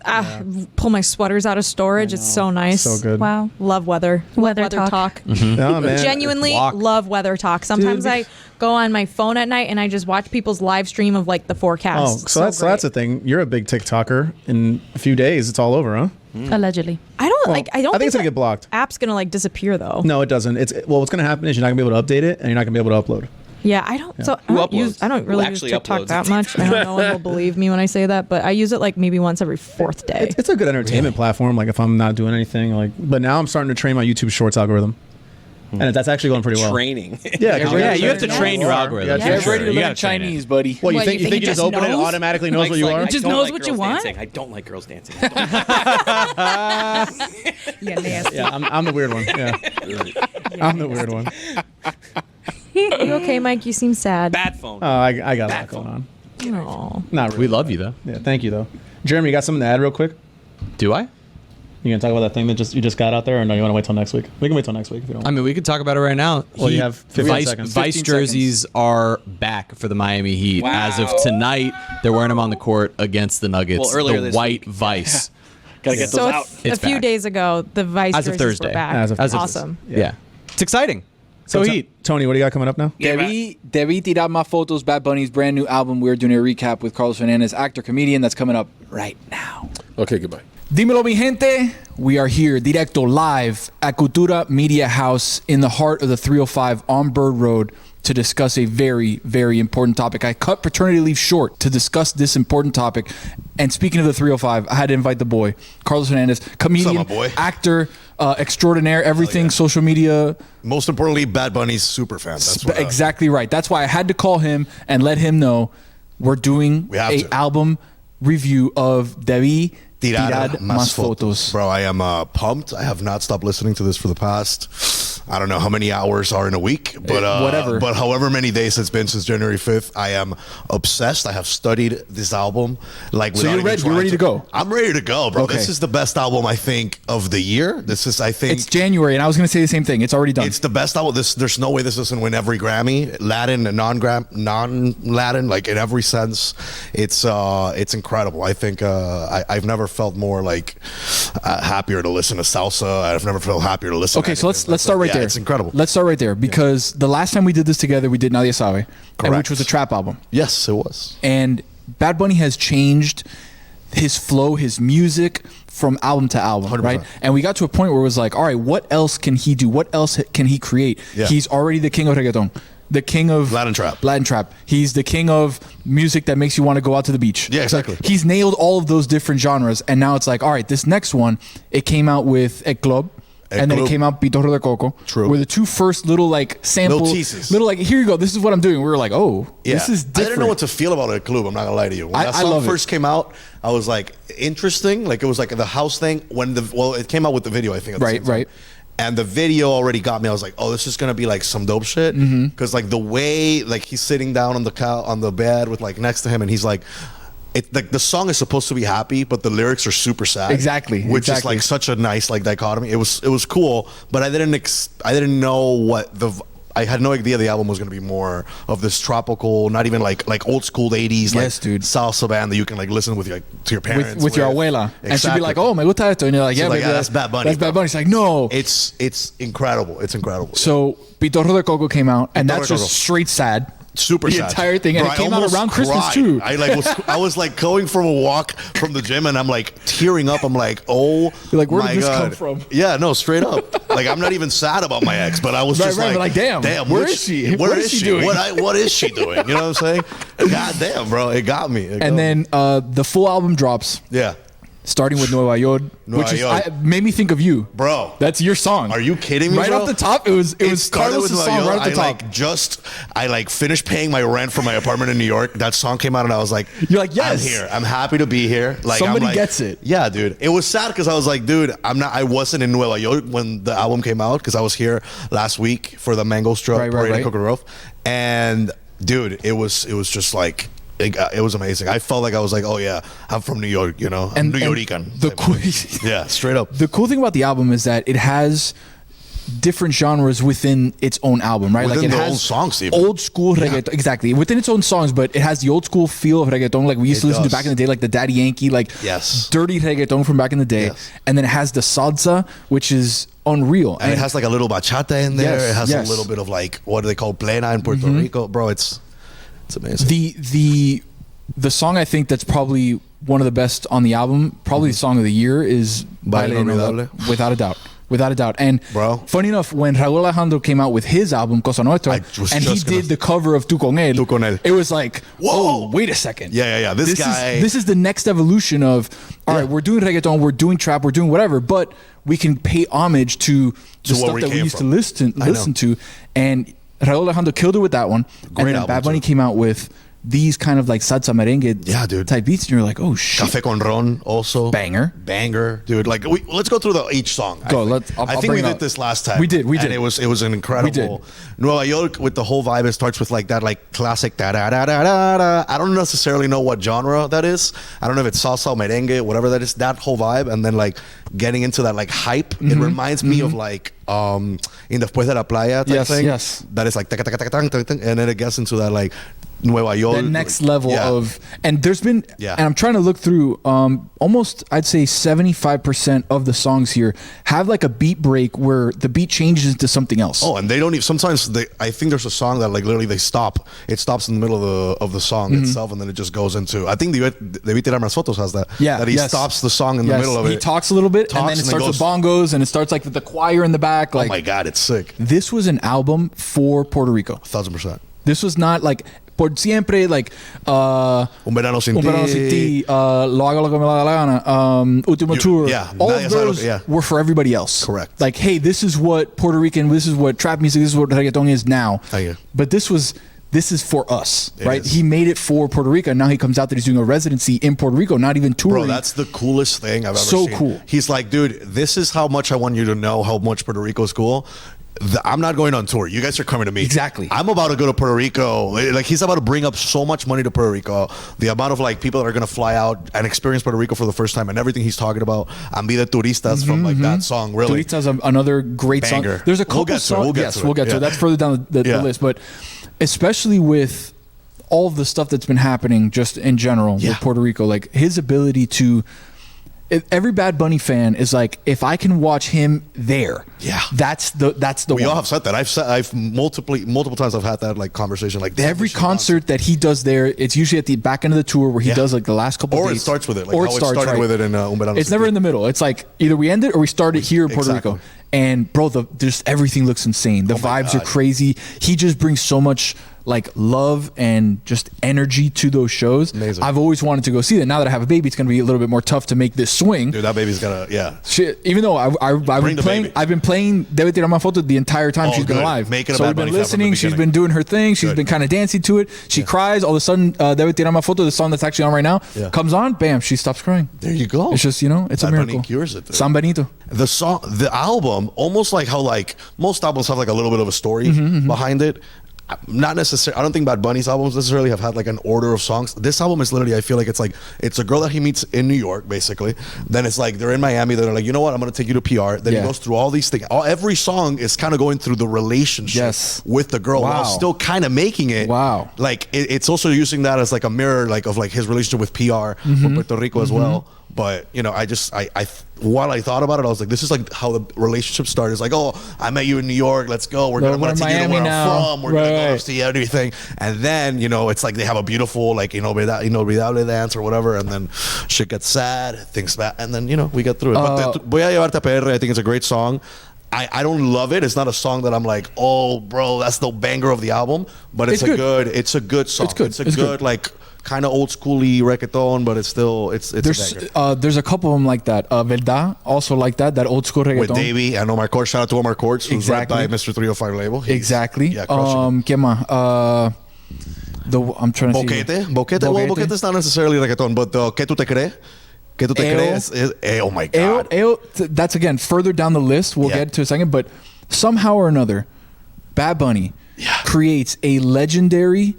pull my sweaters out of storage. It's so nice. So good. Wow. Love weather. Weather Love talk. Oh, man. Genuinely Walk. love weather talk. Sometimes Dude. I go on my phone at night and I just watch people's live stream of like the forecast. Oh, It's so that's great. a thing. You're a big TikToker. In a few days, it's all over, huh? Allegedly. I don't Well, like. I don't. I think it's gonna that get blocked. App's gonna like disappear though. No, it doesn't. What's going to happen is you're not going to be able to update it, and you're not going to be able to upload. Yeah, I don't. So I Who don't, uploads? I don't Who really use actually TikTok uploads? that much. I don't know if you'll believe me when I say that, but I use it like maybe once every fourth day. It's a good entertainment platform. Like if I'm not doing anything, like. But now I'm starting to train my YouTube Shorts algorithm, and that's actually going pretty well. Training. Yeah, 'cause Yeah, you have to train your algorithm. Yeah, Get sure. ready to You learn gotta train it. Chinese, buddy. What, you What, think you you think it just just open it, it knows? automatically knows Mike's what you like, are? I just don't knows like what you girls want? dancing. I don't like girls dancing. Yeah, nasty. Yeah, I'm the weird one. Yeah, I'm the weird one. You okay, Mike? You seem sad. Bad phone. Oh, I got a lot Bad going phone. on. Aw. Not really. We love you, though. Yeah, thank you though. Jeremy, you got something to add real quick? Do I? You gonna talk about that thing that you just got out there, or no? You want to wait till next week? We can wait till next week if you don't. I mean, we could talk about it right now. Well, you have 15 Vice, seconds. Vice 15 jerseys are back for the Miami Heat. Wow. As of tonight, they're wearing them on the court against the Nuggets. Well, earlier the this white week. Vice. Gotta get So those out. a It's few back. days ago, the Vice As of jerseys Thursday. were back. As of awesome. Yeah. It's exciting. So Heat. Tony, what do you got coming up now? DeBÍ TiRAR MáS FOToS, Bad Bunny's brand new album. We're doing a recap with Carlos Hernandez, actor, comedian. That's coming up right now. Okay, goodbye. Dímelo, mi gente. We are here, directo, live at Cultura Media House in the heart of the 305 on Bird Road to discuss a very, very important topic. I cut paternity leave short to discuss this important topic. And speaking of the 305, I had to invite the boy, Carlos Hernandez, comedian, my boy? actor, extraordinaire, everything, yeah. social media. Most importantly, Bad Bunny's super fan. That's what, Exactly right. That's why I had to call him and let him know we're doing We have a to. album review of DeBÍ TiRAR TiRAR MáS FOToS. Bro, I am pumped. I have not stopped listening to this for the past I don't know how many hours are in a week, but whatever. But however many days it's been since January 5th, I am obsessed. I have studied this album. Like, So you're ready? You're ready to go? I'm ready to go, bro. Okay. This is the best album I think of the year. This is, I think, It's January, and I was going to say the same thing. It's already done. it's the best album. There's no way this doesn't win every Grammy, Latin and non-Latin, like in every sense. It's incredible. I think I've never felt more like happier to listen to salsa. I've never felt happier to listen. Okay, to so let's start right there. It's incredible. Let's start right there because the last time we did this together, we did Nadie Sabe, and Correct. which was a trap album. Yes, it was. And Bad Bunny has changed his flow, his music from album to album, 100%. right? And we got to a point where it was like, all right, what else can he do? What else can he create? Yeah. He's already the king of reggaeton, the king of Latin trap. Latin trap. He's the king of music that makes you want to go out to the beach. Yeah, It's like, exactly. he's nailed all of those different genres, and now it's like, all right, this next one, it came out with El Club. And then it Club. came out Pitorro de Coco. True. Were the two first little like sample, Little teases. little like, here you go. This is what I'm doing. We were like, oh, this is different. I didn't know what to feel about El Club. I'm not gonna lie to you. When that I song love it. first came out, I was like, interesting. Like it was like the house thing. It came out with the video, I think. At the Right, same time. right. And the video already got me. I was like, oh, this is gonna be like some dope shit. Because like the way like he's sitting down on the bed with like next to him, and he's like. Like the song is supposed to be happy, but the lyrics are super sad. Exactly, which is exactly. like such a nice like dichotomy. It was cool, but I didn't know what I had no idea the album was going to be more of this tropical, not even like old school 80s, Yes, dude. salsa band that you can like listen with to your parents with your abuela, and she'd be Exactly. like, "Oh, me gusta esto," and you're like, She's "Yeah, like, baby, that's Bad Bunny, That's Bad bro." Bunny." She's like, "No." It's incredible. It's incredible. So Pitorro de Coco came out, and Pitorro that's de just Coco. straight sad. Super the sad. entire thing, and Bro, it came I out almost around Christmas cried. too. I was like going from a walk from the gym, and I'm like tearing up. I'm like, oh, You're like, where my did this God. come from? Yeah, no, straight up. Like I'm not even sad about my ex, but I was Right, just right, but like, damn, where which- is she? Where What is is she she doing? What is she doing? You know what I'm saying? God damn, bro, it got me. It got And me. then the full album drops, yeah, starting with Nueva York, Nueva which is York. made me think of you, bro. That's your song. Are you kidding me? Right bro? off the top, it was started Carlos' with song Nueva right off the York. top. I finished paying my rent for my apartment in New York. That song came out, and I was like, You're like, yes. I'm here. I'm happy to be here. Like Somebody I'm like, gets it. Yeah, dude. It was sad because I was like, dude, I wasn't in Nueva York when the album came out because I was here last week for the Mango Stroke Right, parade right. in Coco Grove, and dude, it was just like. It was amazing. I felt like I was like, oh yeah, I'm from New York, you know, I'm New Yorican. Yeah, straight up. The cool thing about the album is that it has different genres within its own album, right? Within like it their has own songs even. old school reggaeton, exactly within its own songs, but it has the old school feel of reggaeton, like we used to listen to back in the day, like the Daddy Yankee, like Yes. dirty reggaeton from back in the day, Yes. and then it has the salsa, which is unreal, And it has like a little bachata in there. Yes, It has yes. a little bit of like what do they call plena in Puerto Rico, bro? It's amazing. the song I think that's probably one of the best on the album, probably the song of the year, is Baile Baile Inolvidable. without a doubt. Without a doubt. And Bro. funny enough, when Raúl Alejandro came out with his album, Cosa Nuestra, I was and he just gonna- did the cover of Tu Con Él, Tu Con Él. it was like, Whoa. whoa, wait a second. Yeah. This guy. This is the next evolution of, all right, we're doing reggaeton, we're doing trap, we're doing whatever, but we can pay homage to the where stuff we that we came used from. to listen to. And Raúl Alejandro killed it with that one. Great and then album, Bad Bunny too. came out with these kind of like salsa merengue Yeah, dude. type beats, and you're like, oh shit. Café con Ron also Banger. dude. Like let's go through each song. Go, I think bring we it did up. this last time. We did. And it was an incredible. Nueva York with the whole vibe. It starts with like that like classic da da da da da da. I don't necessarily know what genre that is. I don't know if it's salsa or merengue, whatever that is. That whole vibe, and then like getting into that like hype. It reminds me of like in Después de la Playa type Yes, thing. yes. That is like taka, taka, taka, taka, taka, taka, and then it gets into that like Nueva York. The next level Yeah. of, and there's been, Yeah. and I'm trying to look through, almost I'd say 75% of the songs here have like a beat break where the beat changes into something else. Oh, and they don't even. Sometimes I think there's a song that like literally they stop. It stops in the middle of the song itself, and then it just goes into. I think DeBÍ TiRAR MáS FOToS has that. Yeah, that he yes. stops the song in the Yes, middle of it. he talks a little bit, and then Talks it and starts then with bongos, and it starts like with the choir in the back. Like, oh my god, it's sick. this was an album for Puerto Rico. 1000%. This was not like por siempre, like Un verano sin Un verano sin ti, lo hago lo que me da la gana, Último Tour. yeah, all nadie of sabe lo those que- yeah. were for everybody else. Correct. Like, hey, this is what Puerto Rican, this is what trap music, this is what reggaeton is now. Oh, yeah. But this is for us, It right? is. He made it for Puerto Rico, and now he comes out that he's doing a residency in Puerto Rico, not even touring. Bro, that's the coolest thing I've ever So seen. cool. He's like, dude, this is how much I want you to know how much Puerto Rico is cool. I'm not going on tour. You guys are coming to me. Exactly. I'm about to go to Puerto Rico. Like, he's about to bring up so much money to Puerto Rico. The amount of like people that are going to fly out and experience Puerto Rico for the first time, and everything he's talking about. Vida Turistas from like that song. Really, Turistas another great Banger. song. There's a couple songs. We'll get to it. That's further down the list, but especially with all of the stuff that's been happening just in general with Puerto Rico, like his ability to. Every Bad Bunny fan is like, if I can watch him there, that's the we one. all have said that. I've multiple times I've had that like conversation. Like every concert that he does there, it's usually at the back end of the tour where he does like the last couple. Or dates. it starts with it. Like or how it starts started with it in Un Verano. It's never in the middle. It's like either we end it or we start it here in Puerto Rico. And bro, just everything looks insane. The vibes are crazy. He just brings so much like love and just energy to those shows. Amazing. I've always wanted to go see that. Now that I have a baby, it's going to be a little bit more tough to make this swing. Dude, that baby's gonna Shit, even though I've been playing DeBÍ TiRAR MáS FOToS the entire time she's been alive. So we've been listening. She's been doing her thing. She's been kind of dancing to it. She cries. All of a sudden, DeBÍ TiRAR MáS FOToS, the song that's actually on right now, comes on. Bam, she stops crying. There you go. It's just it's a miracle. Cures it. San Benito. The album, almost like how like most albums have like a little bit of a story behind it. Not necessarily. I don't think Bad Bunny's albums necessarily have had like an order of songs. This album is literally, I feel like it's a girl that he meets in New York, basically. Then it's like they're in Miami. They're like, you know what? I'm gonna take you to PR. Then he goes through all these things. Every song is kind of going through the relationship with the girl while still kind of making it. Wow. Like it's also using that as like a mirror, like of like his relationship with PR with Puerto Rico as well. But I while I thought about it, I was like, this is like how the relationship started. It's like, oh, I met you in New York. Let's go. I'm gonna take you to where I'm from. We're gonna go see everything. And then it's like they have a beautiful like inolvidable dance or whatever. And then shit gets sad, things bad, and then we get through it. But Voy a llevarte a PR, I think it's a great song. I don't love it. It's not a song that I'm like, oh, bro, that's the banger of the album. But it's a good song. It's a good like. Kind of old schooly reggaeton, but it's still it's there's a couple of them like that. Verdad also like that old school reggaeton with DeBí and Omar Courts. Shout out to Omar Courts, who's right by Mr. 305 label. Exactly. Yeah, ¿Qué más? I'm trying to see. Boquete. Well, Boquete is not necessarily reggaeton, but ¿Qué tú te crees? ¿Qué tú te crees? Oh my god. That's again further down the list. We'll get to a second, but somehow or another, Bad Bunny creates a legendary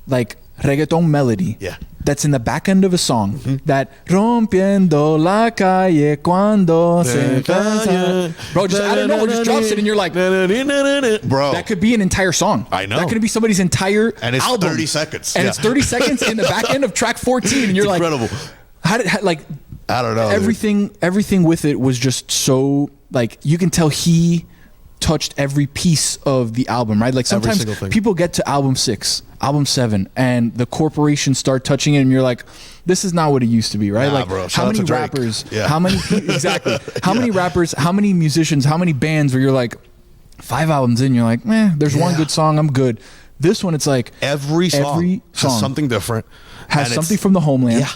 like reggaeton melody that's in the back end of a song that rompiendo la calle cuando se pasa. Bro, just out of nowhere just drops it and you're like, bro, that could be an entire song. I know. That could be somebody's entire and it's album. 30 seconds. And it's 30 seconds in the back end of track 14 and you're like, incredible. How like I don't know. Everything with it was just so like you can tell he touched every piece of the album, right? Like sometimes people get to album 6, album 7, and the corporations start touching it, and you're like, "This is not what it used to be," right? Like, bro, how many rappers? How many exactly? How many rappers? How many musicians? How many bands? Where you're like, 5 albums in, you're like, there's one good song, I'm good. This one, it's like every song has something different, has something from the homeland. Yeah.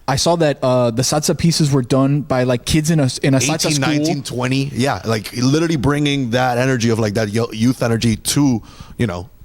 I saw that the salsa pieces were done by like kids in a salsa 18, school. 19, 20. Yeah, like literally bringing that energy of like that youth energy to,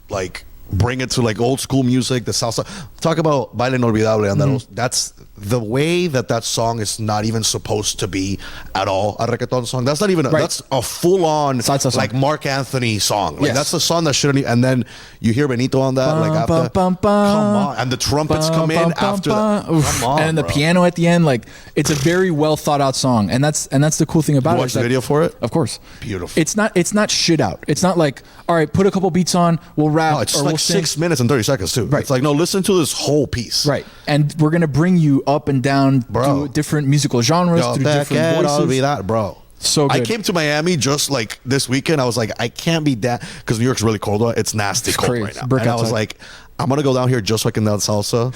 like bring it to like old school music, the salsa. Talk about Baile Inolvidable and that's the way that song is not even supposed to be at all a reggaeton song. That's not even that's a full on like Mark Anthony song. Like that's a song that shouldn't. And then you hear Benito on that like after. Come on, and the trumpets come in after that. Come on, and the piano at the end. Like it's a very well thought out song, and that's the cool thing about it. You watch the video for it? Of course. Beautiful. It's not shit out. It's not like, all right, put a couple beats on, we'll rap. No, it's or like we'll 6 minutes and 30 seconds too. Right. It's like, no, listen to this whole piece. Right. And we're gonna bring you up and down through different musical genres, through different voices. Bro. So good. I came to Miami just like this weekend. I was like, I can't be that because New York's really cold. It's nasty cold right now. And I was like, I'm gonna go down here just so I can dance salsa.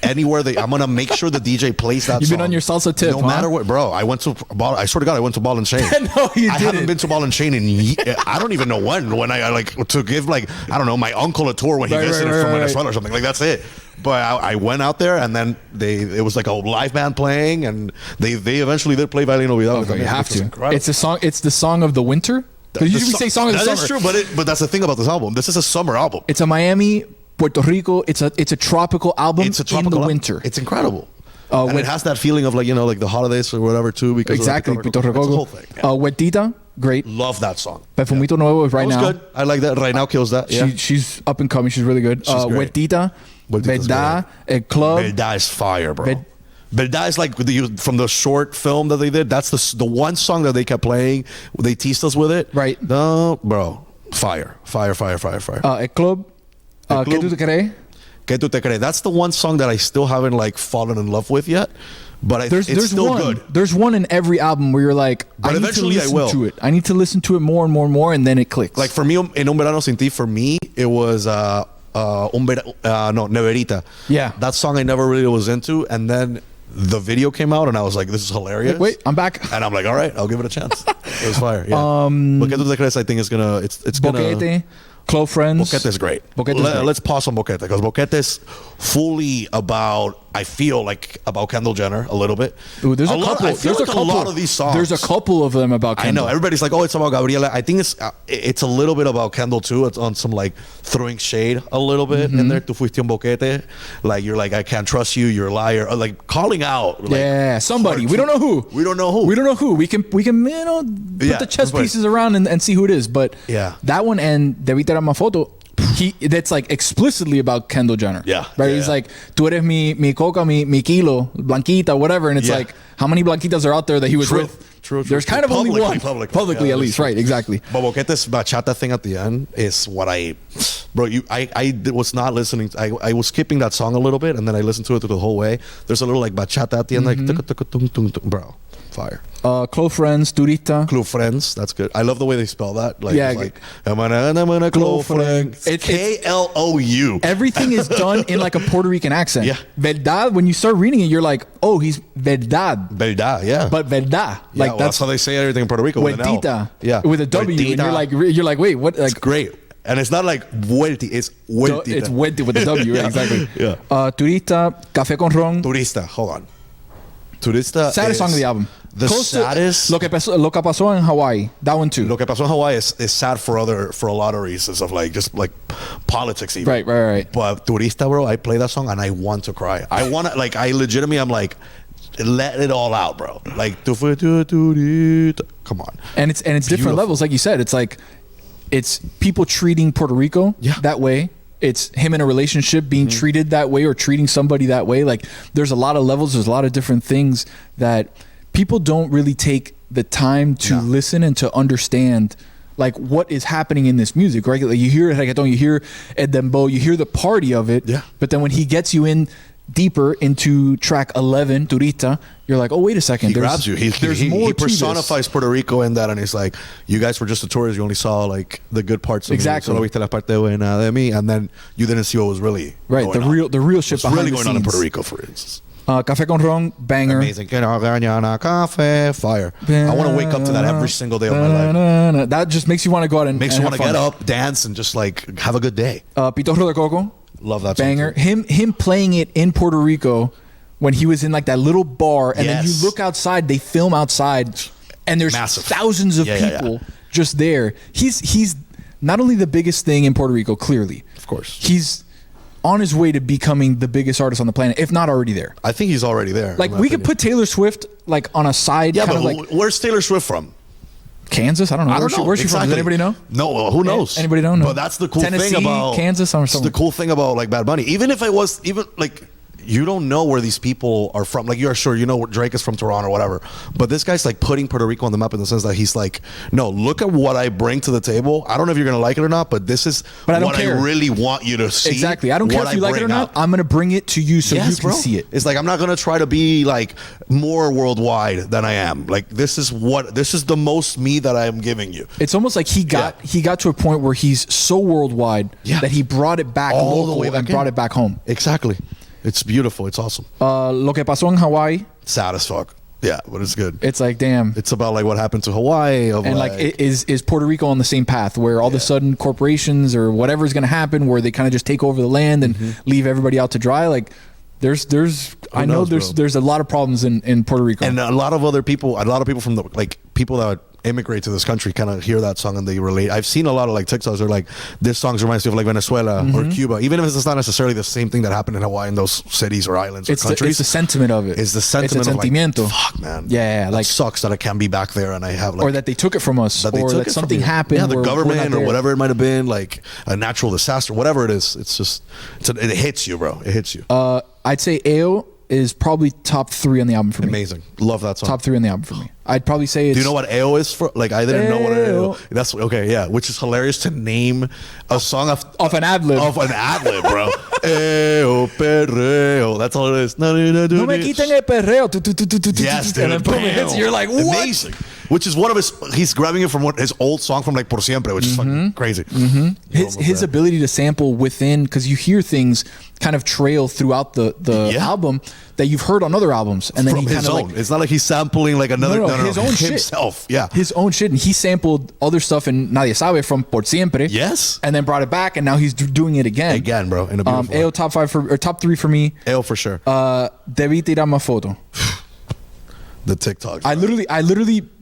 Anywhere I'm gonna make sure the DJ plays that. You've song. been on your salsa tip, no matter what, bro. I swear to God, I went to Ball and Chain. No, you didn't. I haven't been to Ball and Chain in I don't even know when I like to give like I don't know my uncle a tour when he visited from Venezuela or something. Like that's it. But I went out there and then it was like a live band playing and they eventually did play Baile Inolvidable. Okay, you have to. It's a song. It's the song of the winter. Because usually we say song of the summer. That's true, but that's the thing about this album. This is a summer album. It's a Miami, Puerto Rico. It's a tropical album. It's a tropical in the winter. It's incredible. And it has that feeling of like like the holidays or whatever too. Because exactly, Puerto Rico. It's the whole thing. Huetita. great. Love that song. Perfumito Nuevo is right That was now. good. I like that. Right now kills that. Yeah. She's up and coming. She's really good. She's great. Huertita, Huertita's Verdad, El Club. Verdad is fire, bro. Verdad is like from the short film that they did. That's the one song that they kept playing. They teased us with it. Right. No, bro. Fire. El Club. El ¿Qué Club. tú te crees? ¿Qué tú te crees? That's the one song that I still haven't like fallen in love with yet. But it's still one. good. There's one in every album where you're like, But I need to eventually I listen will. to it. I need to listen to it more and more and more, and then it clicks. Like for me, En Un Verano Sin Ti, for me, it was Neverita. Yeah. That song I never really was into. And then the video came out and I was like, this is hilarious. Wait, I'm back. And I'm like, all right, I'll give it a chance. It was fire. Yeah. ¿Por qué tú te crees? I think it's gonna. Boquete, Close Friends. Boquete is great. Boquete is great. Let's pause on Boquete because Boquete is fully about. I feel like about Kendall Jenner a little bit. Ooh, there's a lot, couple. I feel There's like a couple. a lot of these songs. There's a couple of them about Kendall. I know everybody's like, oh, it's about Gabriela. I think it's a little bit about Kendall too. It's on some like throwing shade a little bit in there. Tu fuiste un boquete. Like you're like, I can't trust you. You're a liar. Or like calling out. Like, Yeah, somebody. We don't know who. We don't know who. We don't know who. We can put the chess that's right. pieces around and see who it is. But Yeah. that one and DeBÍ TiRAR MáS FOToS, that's like explicitly about Kendall Jenner. Yeah. Right? Yeah, He's yeah. like, tú eres mi coca, mi kilo, blanquita, whatever. And it's Yeah. like, how many blanquitas are out there that he was True. with? True. There's kind of only one. Publicly Yeah, at least. Right, exactly. But Boquete's bachata thing at the end is what I was not listening. I was skipping that song a little bit, and then I listened to it the whole way. There's a little like bachata at the end, like tung, tung, tung, bro, fire. Close Friends, Turista. Clue Friends, that's good. I love the way they spell that. Like, Yeah, it's like I'm gonna Clue Friends. It's- KLOU. Everything is done in like a Puerto Rican accent. Yeah. Verdad, when you start reading it, you're like, oh, he's verdad. Verdad, yeah. But verdad. Yeah, Like well, that's how they say everything in Puerto Rico. With an L. Huertita. Yeah, With a W. And you're like, wait, what? Like, it's great. And it's not like Vuelti, it's Vueltita. it's Huerti with the W, right? Exactly. Yeah. Turista, Café con Ron. Turista, hold on. Turista Saddest song of the album. The Close to saddest. Lo que pasó en Hawaii. That one too. Lo que pasó en Hawaii is sad for a lot of reasons of like just like politics even. Right. But Turista, bro, I play that song and I want to cry. I want to like I legitimately I'm like let it all out, bro. Like come on. And it's different Beautiful. levels, like you said. It's like it's people treating Puerto Rico that way. It's him in a relationship being treated that way or treating somebody that way. Like there's a lot of levels. There's a lot of different things that people don't really take the time to listen and to understand like what is happening in this music, right? Like you hear reggaeton, you hear El Dembow, you hear the party of it. Yeah. But then when he gets you in deeper into track 11, Turista, you're like, oh, wait a second. He grabs you. He more to this. personifies Puerto Rico in that, and he's like, "You guys were just a tourist. You only saw like the good parts of Exactly. me. Solo viste la parte buena de mí, and then you didn't see what was really Right, going the real shit What's behind really the going on in scenes. Puerto Rico, for instance. Café con Ron, banger. Amazing. Que no gañana café, fire. I want to wake up to that every single day of my life. That just makes you want to go out and Makes and you have want to get fun. up, dance, and just like have a good day. Pitorro de Coco, Love that song, banger. too. Him playing it in Puerto Rico when he was in like that little bar, and then you Yes. look outside, they film outside, and there's Massive. thousands of Yeah. people just there. He's not only the biggest thing in Puerto Rico, clearly. Of course. He's on his way to becoming the biggest artist on the planet, if not already there. I think he's already there. Like in my we could opinion. put Taylor Swift like on a side, Yeah, kind but of like where's Taylor Swift from? Kansas. I don't know. I don't know. Where's she from? Does Exactly. anybody know? No, well, who knows? Anybody don't know? But that's the cool Tennessee, thing about Kansas, or it's somewhere. the cool thing about like Bad Bunny. Even if I was like. You don't know where these people are from. Like you're sure you know where Drake is from Toronto or whatever, but this guy's like putting Puerto Rico on the map in the sense that he's like, no, look at what I bring to the table. I don't know if you're gonna like it or not, but this is But I don't what care. I really want you to see. Exactly. I don't care what if you like it or bring not. out. I'm gonna bring it to you so you can see it. It's like I'm not gonna try to be like more worldwide than I am. Like this is the most me that I am giving you. It's almost like he got to a point where he's so worldwide that he brought it back All the local way back and brought in. it back home. Exactly. It's beautiful. It's awesome. Lo que pasó en Hawaii. Sad as fuck. Yeah, but it's good. It's like damn. It's about like what happened to Hawaii. And like is Puerto Rico on the same path where all of a sudden corporations or whatever is going to happen where they kind of just take over the land and leave everybody out to dry? Like there's I know knows, bro? there's a lot of problems in Puerto Rico. and a lot of people from the like people that immigrate to this country kind of hear that song and they relate. I've seen a lot of like TikToks are like, this song reminds me of like Venezuela or Cuba, even if it's not necessarily the same thing that happened in Hawaii in those cities or islands or countries. It's the sentiment of it. It's the sentiment of like, fuck, man. Yeah, like sucks that I can't be back there and I have like, or that they took it from us, or that something happened. Yeah, the government or whatever it might have been, like a natural disaster, whatever it is. It's just, it hits you, bro. It hits you. I'd say AO is probably top 3 on the album for me. Amazing. Love that song. Top 3 on the album for me. I'd probably say it's... Do you know what AO is for? Like, I didn't know what AO... That's... Okay, yeah. Which is hilarious to name a song off an ad-lib. Off an ad-lib, bro. AO, perreo. That's all it is. No me quiten el perreo. Yes, dude. And then boom, it hits. You're like, what? Amazing. Which is one of his... He's grabbing it from his old song from like Por Siempre, which is fucking crazy. His ability to sample within... Because you hear things kind of trail throughout the album that you've heard on other albums, and then from he kind of like, it's not like he's sampling like another his own himself. Shit. Yeah, his own shit, and he sampled other stuff in Nadie Sabe from Por Siempre. Yes, and then brought it back, and now he's doing it again, bro. In a beautiful AO top 5 or top 3 for me. AO for sure. DeBÍ TiRAR MáS FOToS. The TikTok.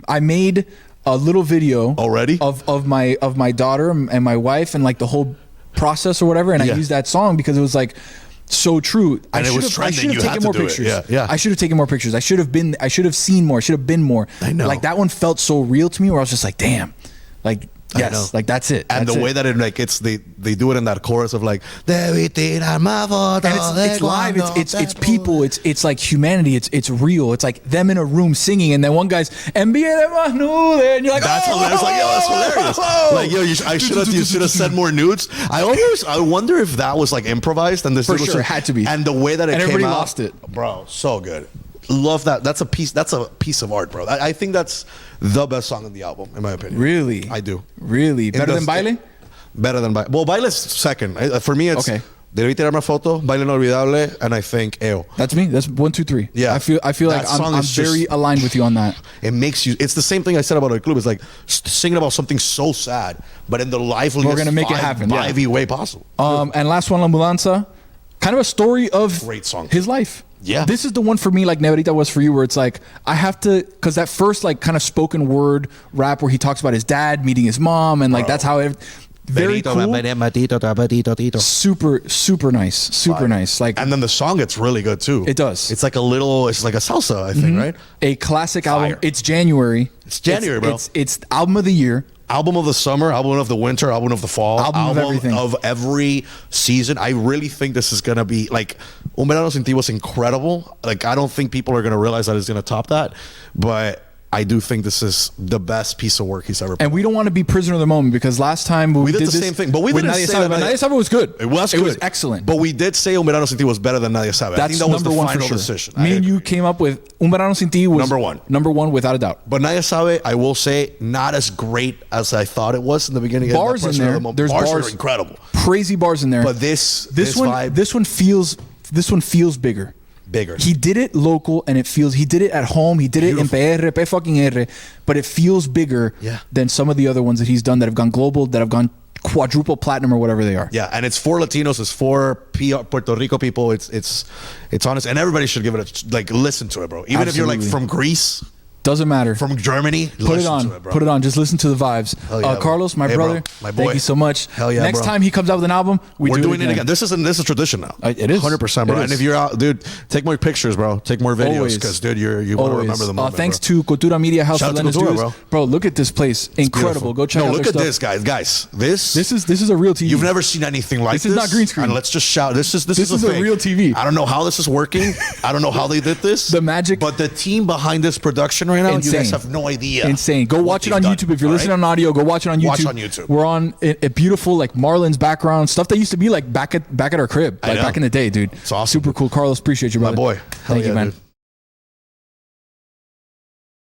I made a little video already of my daughter and my wife and like the whole process or whatever, and I used that song because it was like so true. And it was trending. I should have taken more pictures. Yeah. I should have taken more pictures. I should have seen more. I should have been more. I know. Like that one felt so real to me where I was just like, damn. Like yes, like that's it. And that's the way that it like it's they do it in that chorus of like DeBÍ TiRAR MáS FOToS. And it's live. It's people. It's like humanity. It's real. It's like them in a room singing, and then one guy's envíe más nudes, and you're like, that's hilarious. Like, yo, that's hilarious. Like, yo, you should have sent more nudes. I wonder if that was like improvised and this for sure had to be. And the way that it and came everybody out, lost it, bro. So good. Love that. That's a piece of art, bro. I think that's the best song on the album, in my opinion. Really, I do. Really, better than Baile. Better than Baile. Well, Baile's second. For me, it's DeBÍ TiRAR MáS FOToS, Baile Inolvidable, and I think AO. That's me. That's 1, 2, 3. Yeah, I feel like I'm very aligned with you on that. It makes you. It's the same thing I said about El Club. It's like singing about something so sad, but in the liveliest, we're gonna make it happen, vibey way possible. And last one, La Mudanza, kind of a story of great song. His life. Yeah, this is the one for me, like Neverita was for you, where it's like I have to, because that first like kind of spoken word rap where he talks about his dad meeting his mom, and like that's how it. Very cool. Super nice. Like, and then the song gets really good too. It does. It's like a salsa, I think, right? A classic album. It's January. It's January, bro. It's album of the year. Album of the summer, album of the winter, album of the fall, album of everything. Of every season. I really think this is gonna be like Un Verano Sin Ti was incredible. Like I don't think people are gonna realize that it's gonna top that, but I do think this is the best piece of work he's ever put. And we don't want to be prisoner of the moment because last time we did the same thing, but we didn't say that. Nadie Sabe was good. It was good. It was excellent. But we did say Un Verano Sin Ti was better than Nadie Sabe. I think that was the final decision. Me and you came up with Un Verano Sin Ti was number one without a doubt. But Nadie Sabe, I will say, not as great as I thought it was in the beginning. Bars in there. There's bars are incredible. Crazy bars in there. But this one feels bigger. He did it local, and he did it at home. He did it in PR, fucking R, but it feels bigger than some of the other ones that he's done that have gone global, that have gone quadruple platinum or whatever they are. Yeah, and it's for Latinos, it's for Puerto Rico people. It's honest, and everybody should give it listen to it, bro. Even if you're like from Greece. Doesn't matter. From Germany, put it on. Put it on. Just listen to the vibes. Yeah, Carlos, my brother, bro, my boy. thank you so much. Hell yeah, Next time he comes out with an album, we're doing it again. This is tradition now. It is 100%, bro. And if you're out, dude, take more pictures, bro. Take more videos, because dude, you want to remember the moment. Thanks to Cultura Media House. Shout out to Cultura, bro. Look at this place, incredible. Go check out. Look at this, guys. This is a real TV. You've never seen anything like this. This is not green screen. And let's just shout. This is a real TV. I don't know how this is working. I don't know how they did this. The magic, but the team behind this production right now, you guys have no idea. Insane. Go watch it on YouTube. If you're listening on audio, go watch it on YouTube. Watch on YouTube. We're on a beautiful like Marlins background, stuff that used to be like back at our crib, like back in the day, dude. It's awesome. Super cool. Carlos, appreciate you, brother. My boy. Thank you, man. Dude.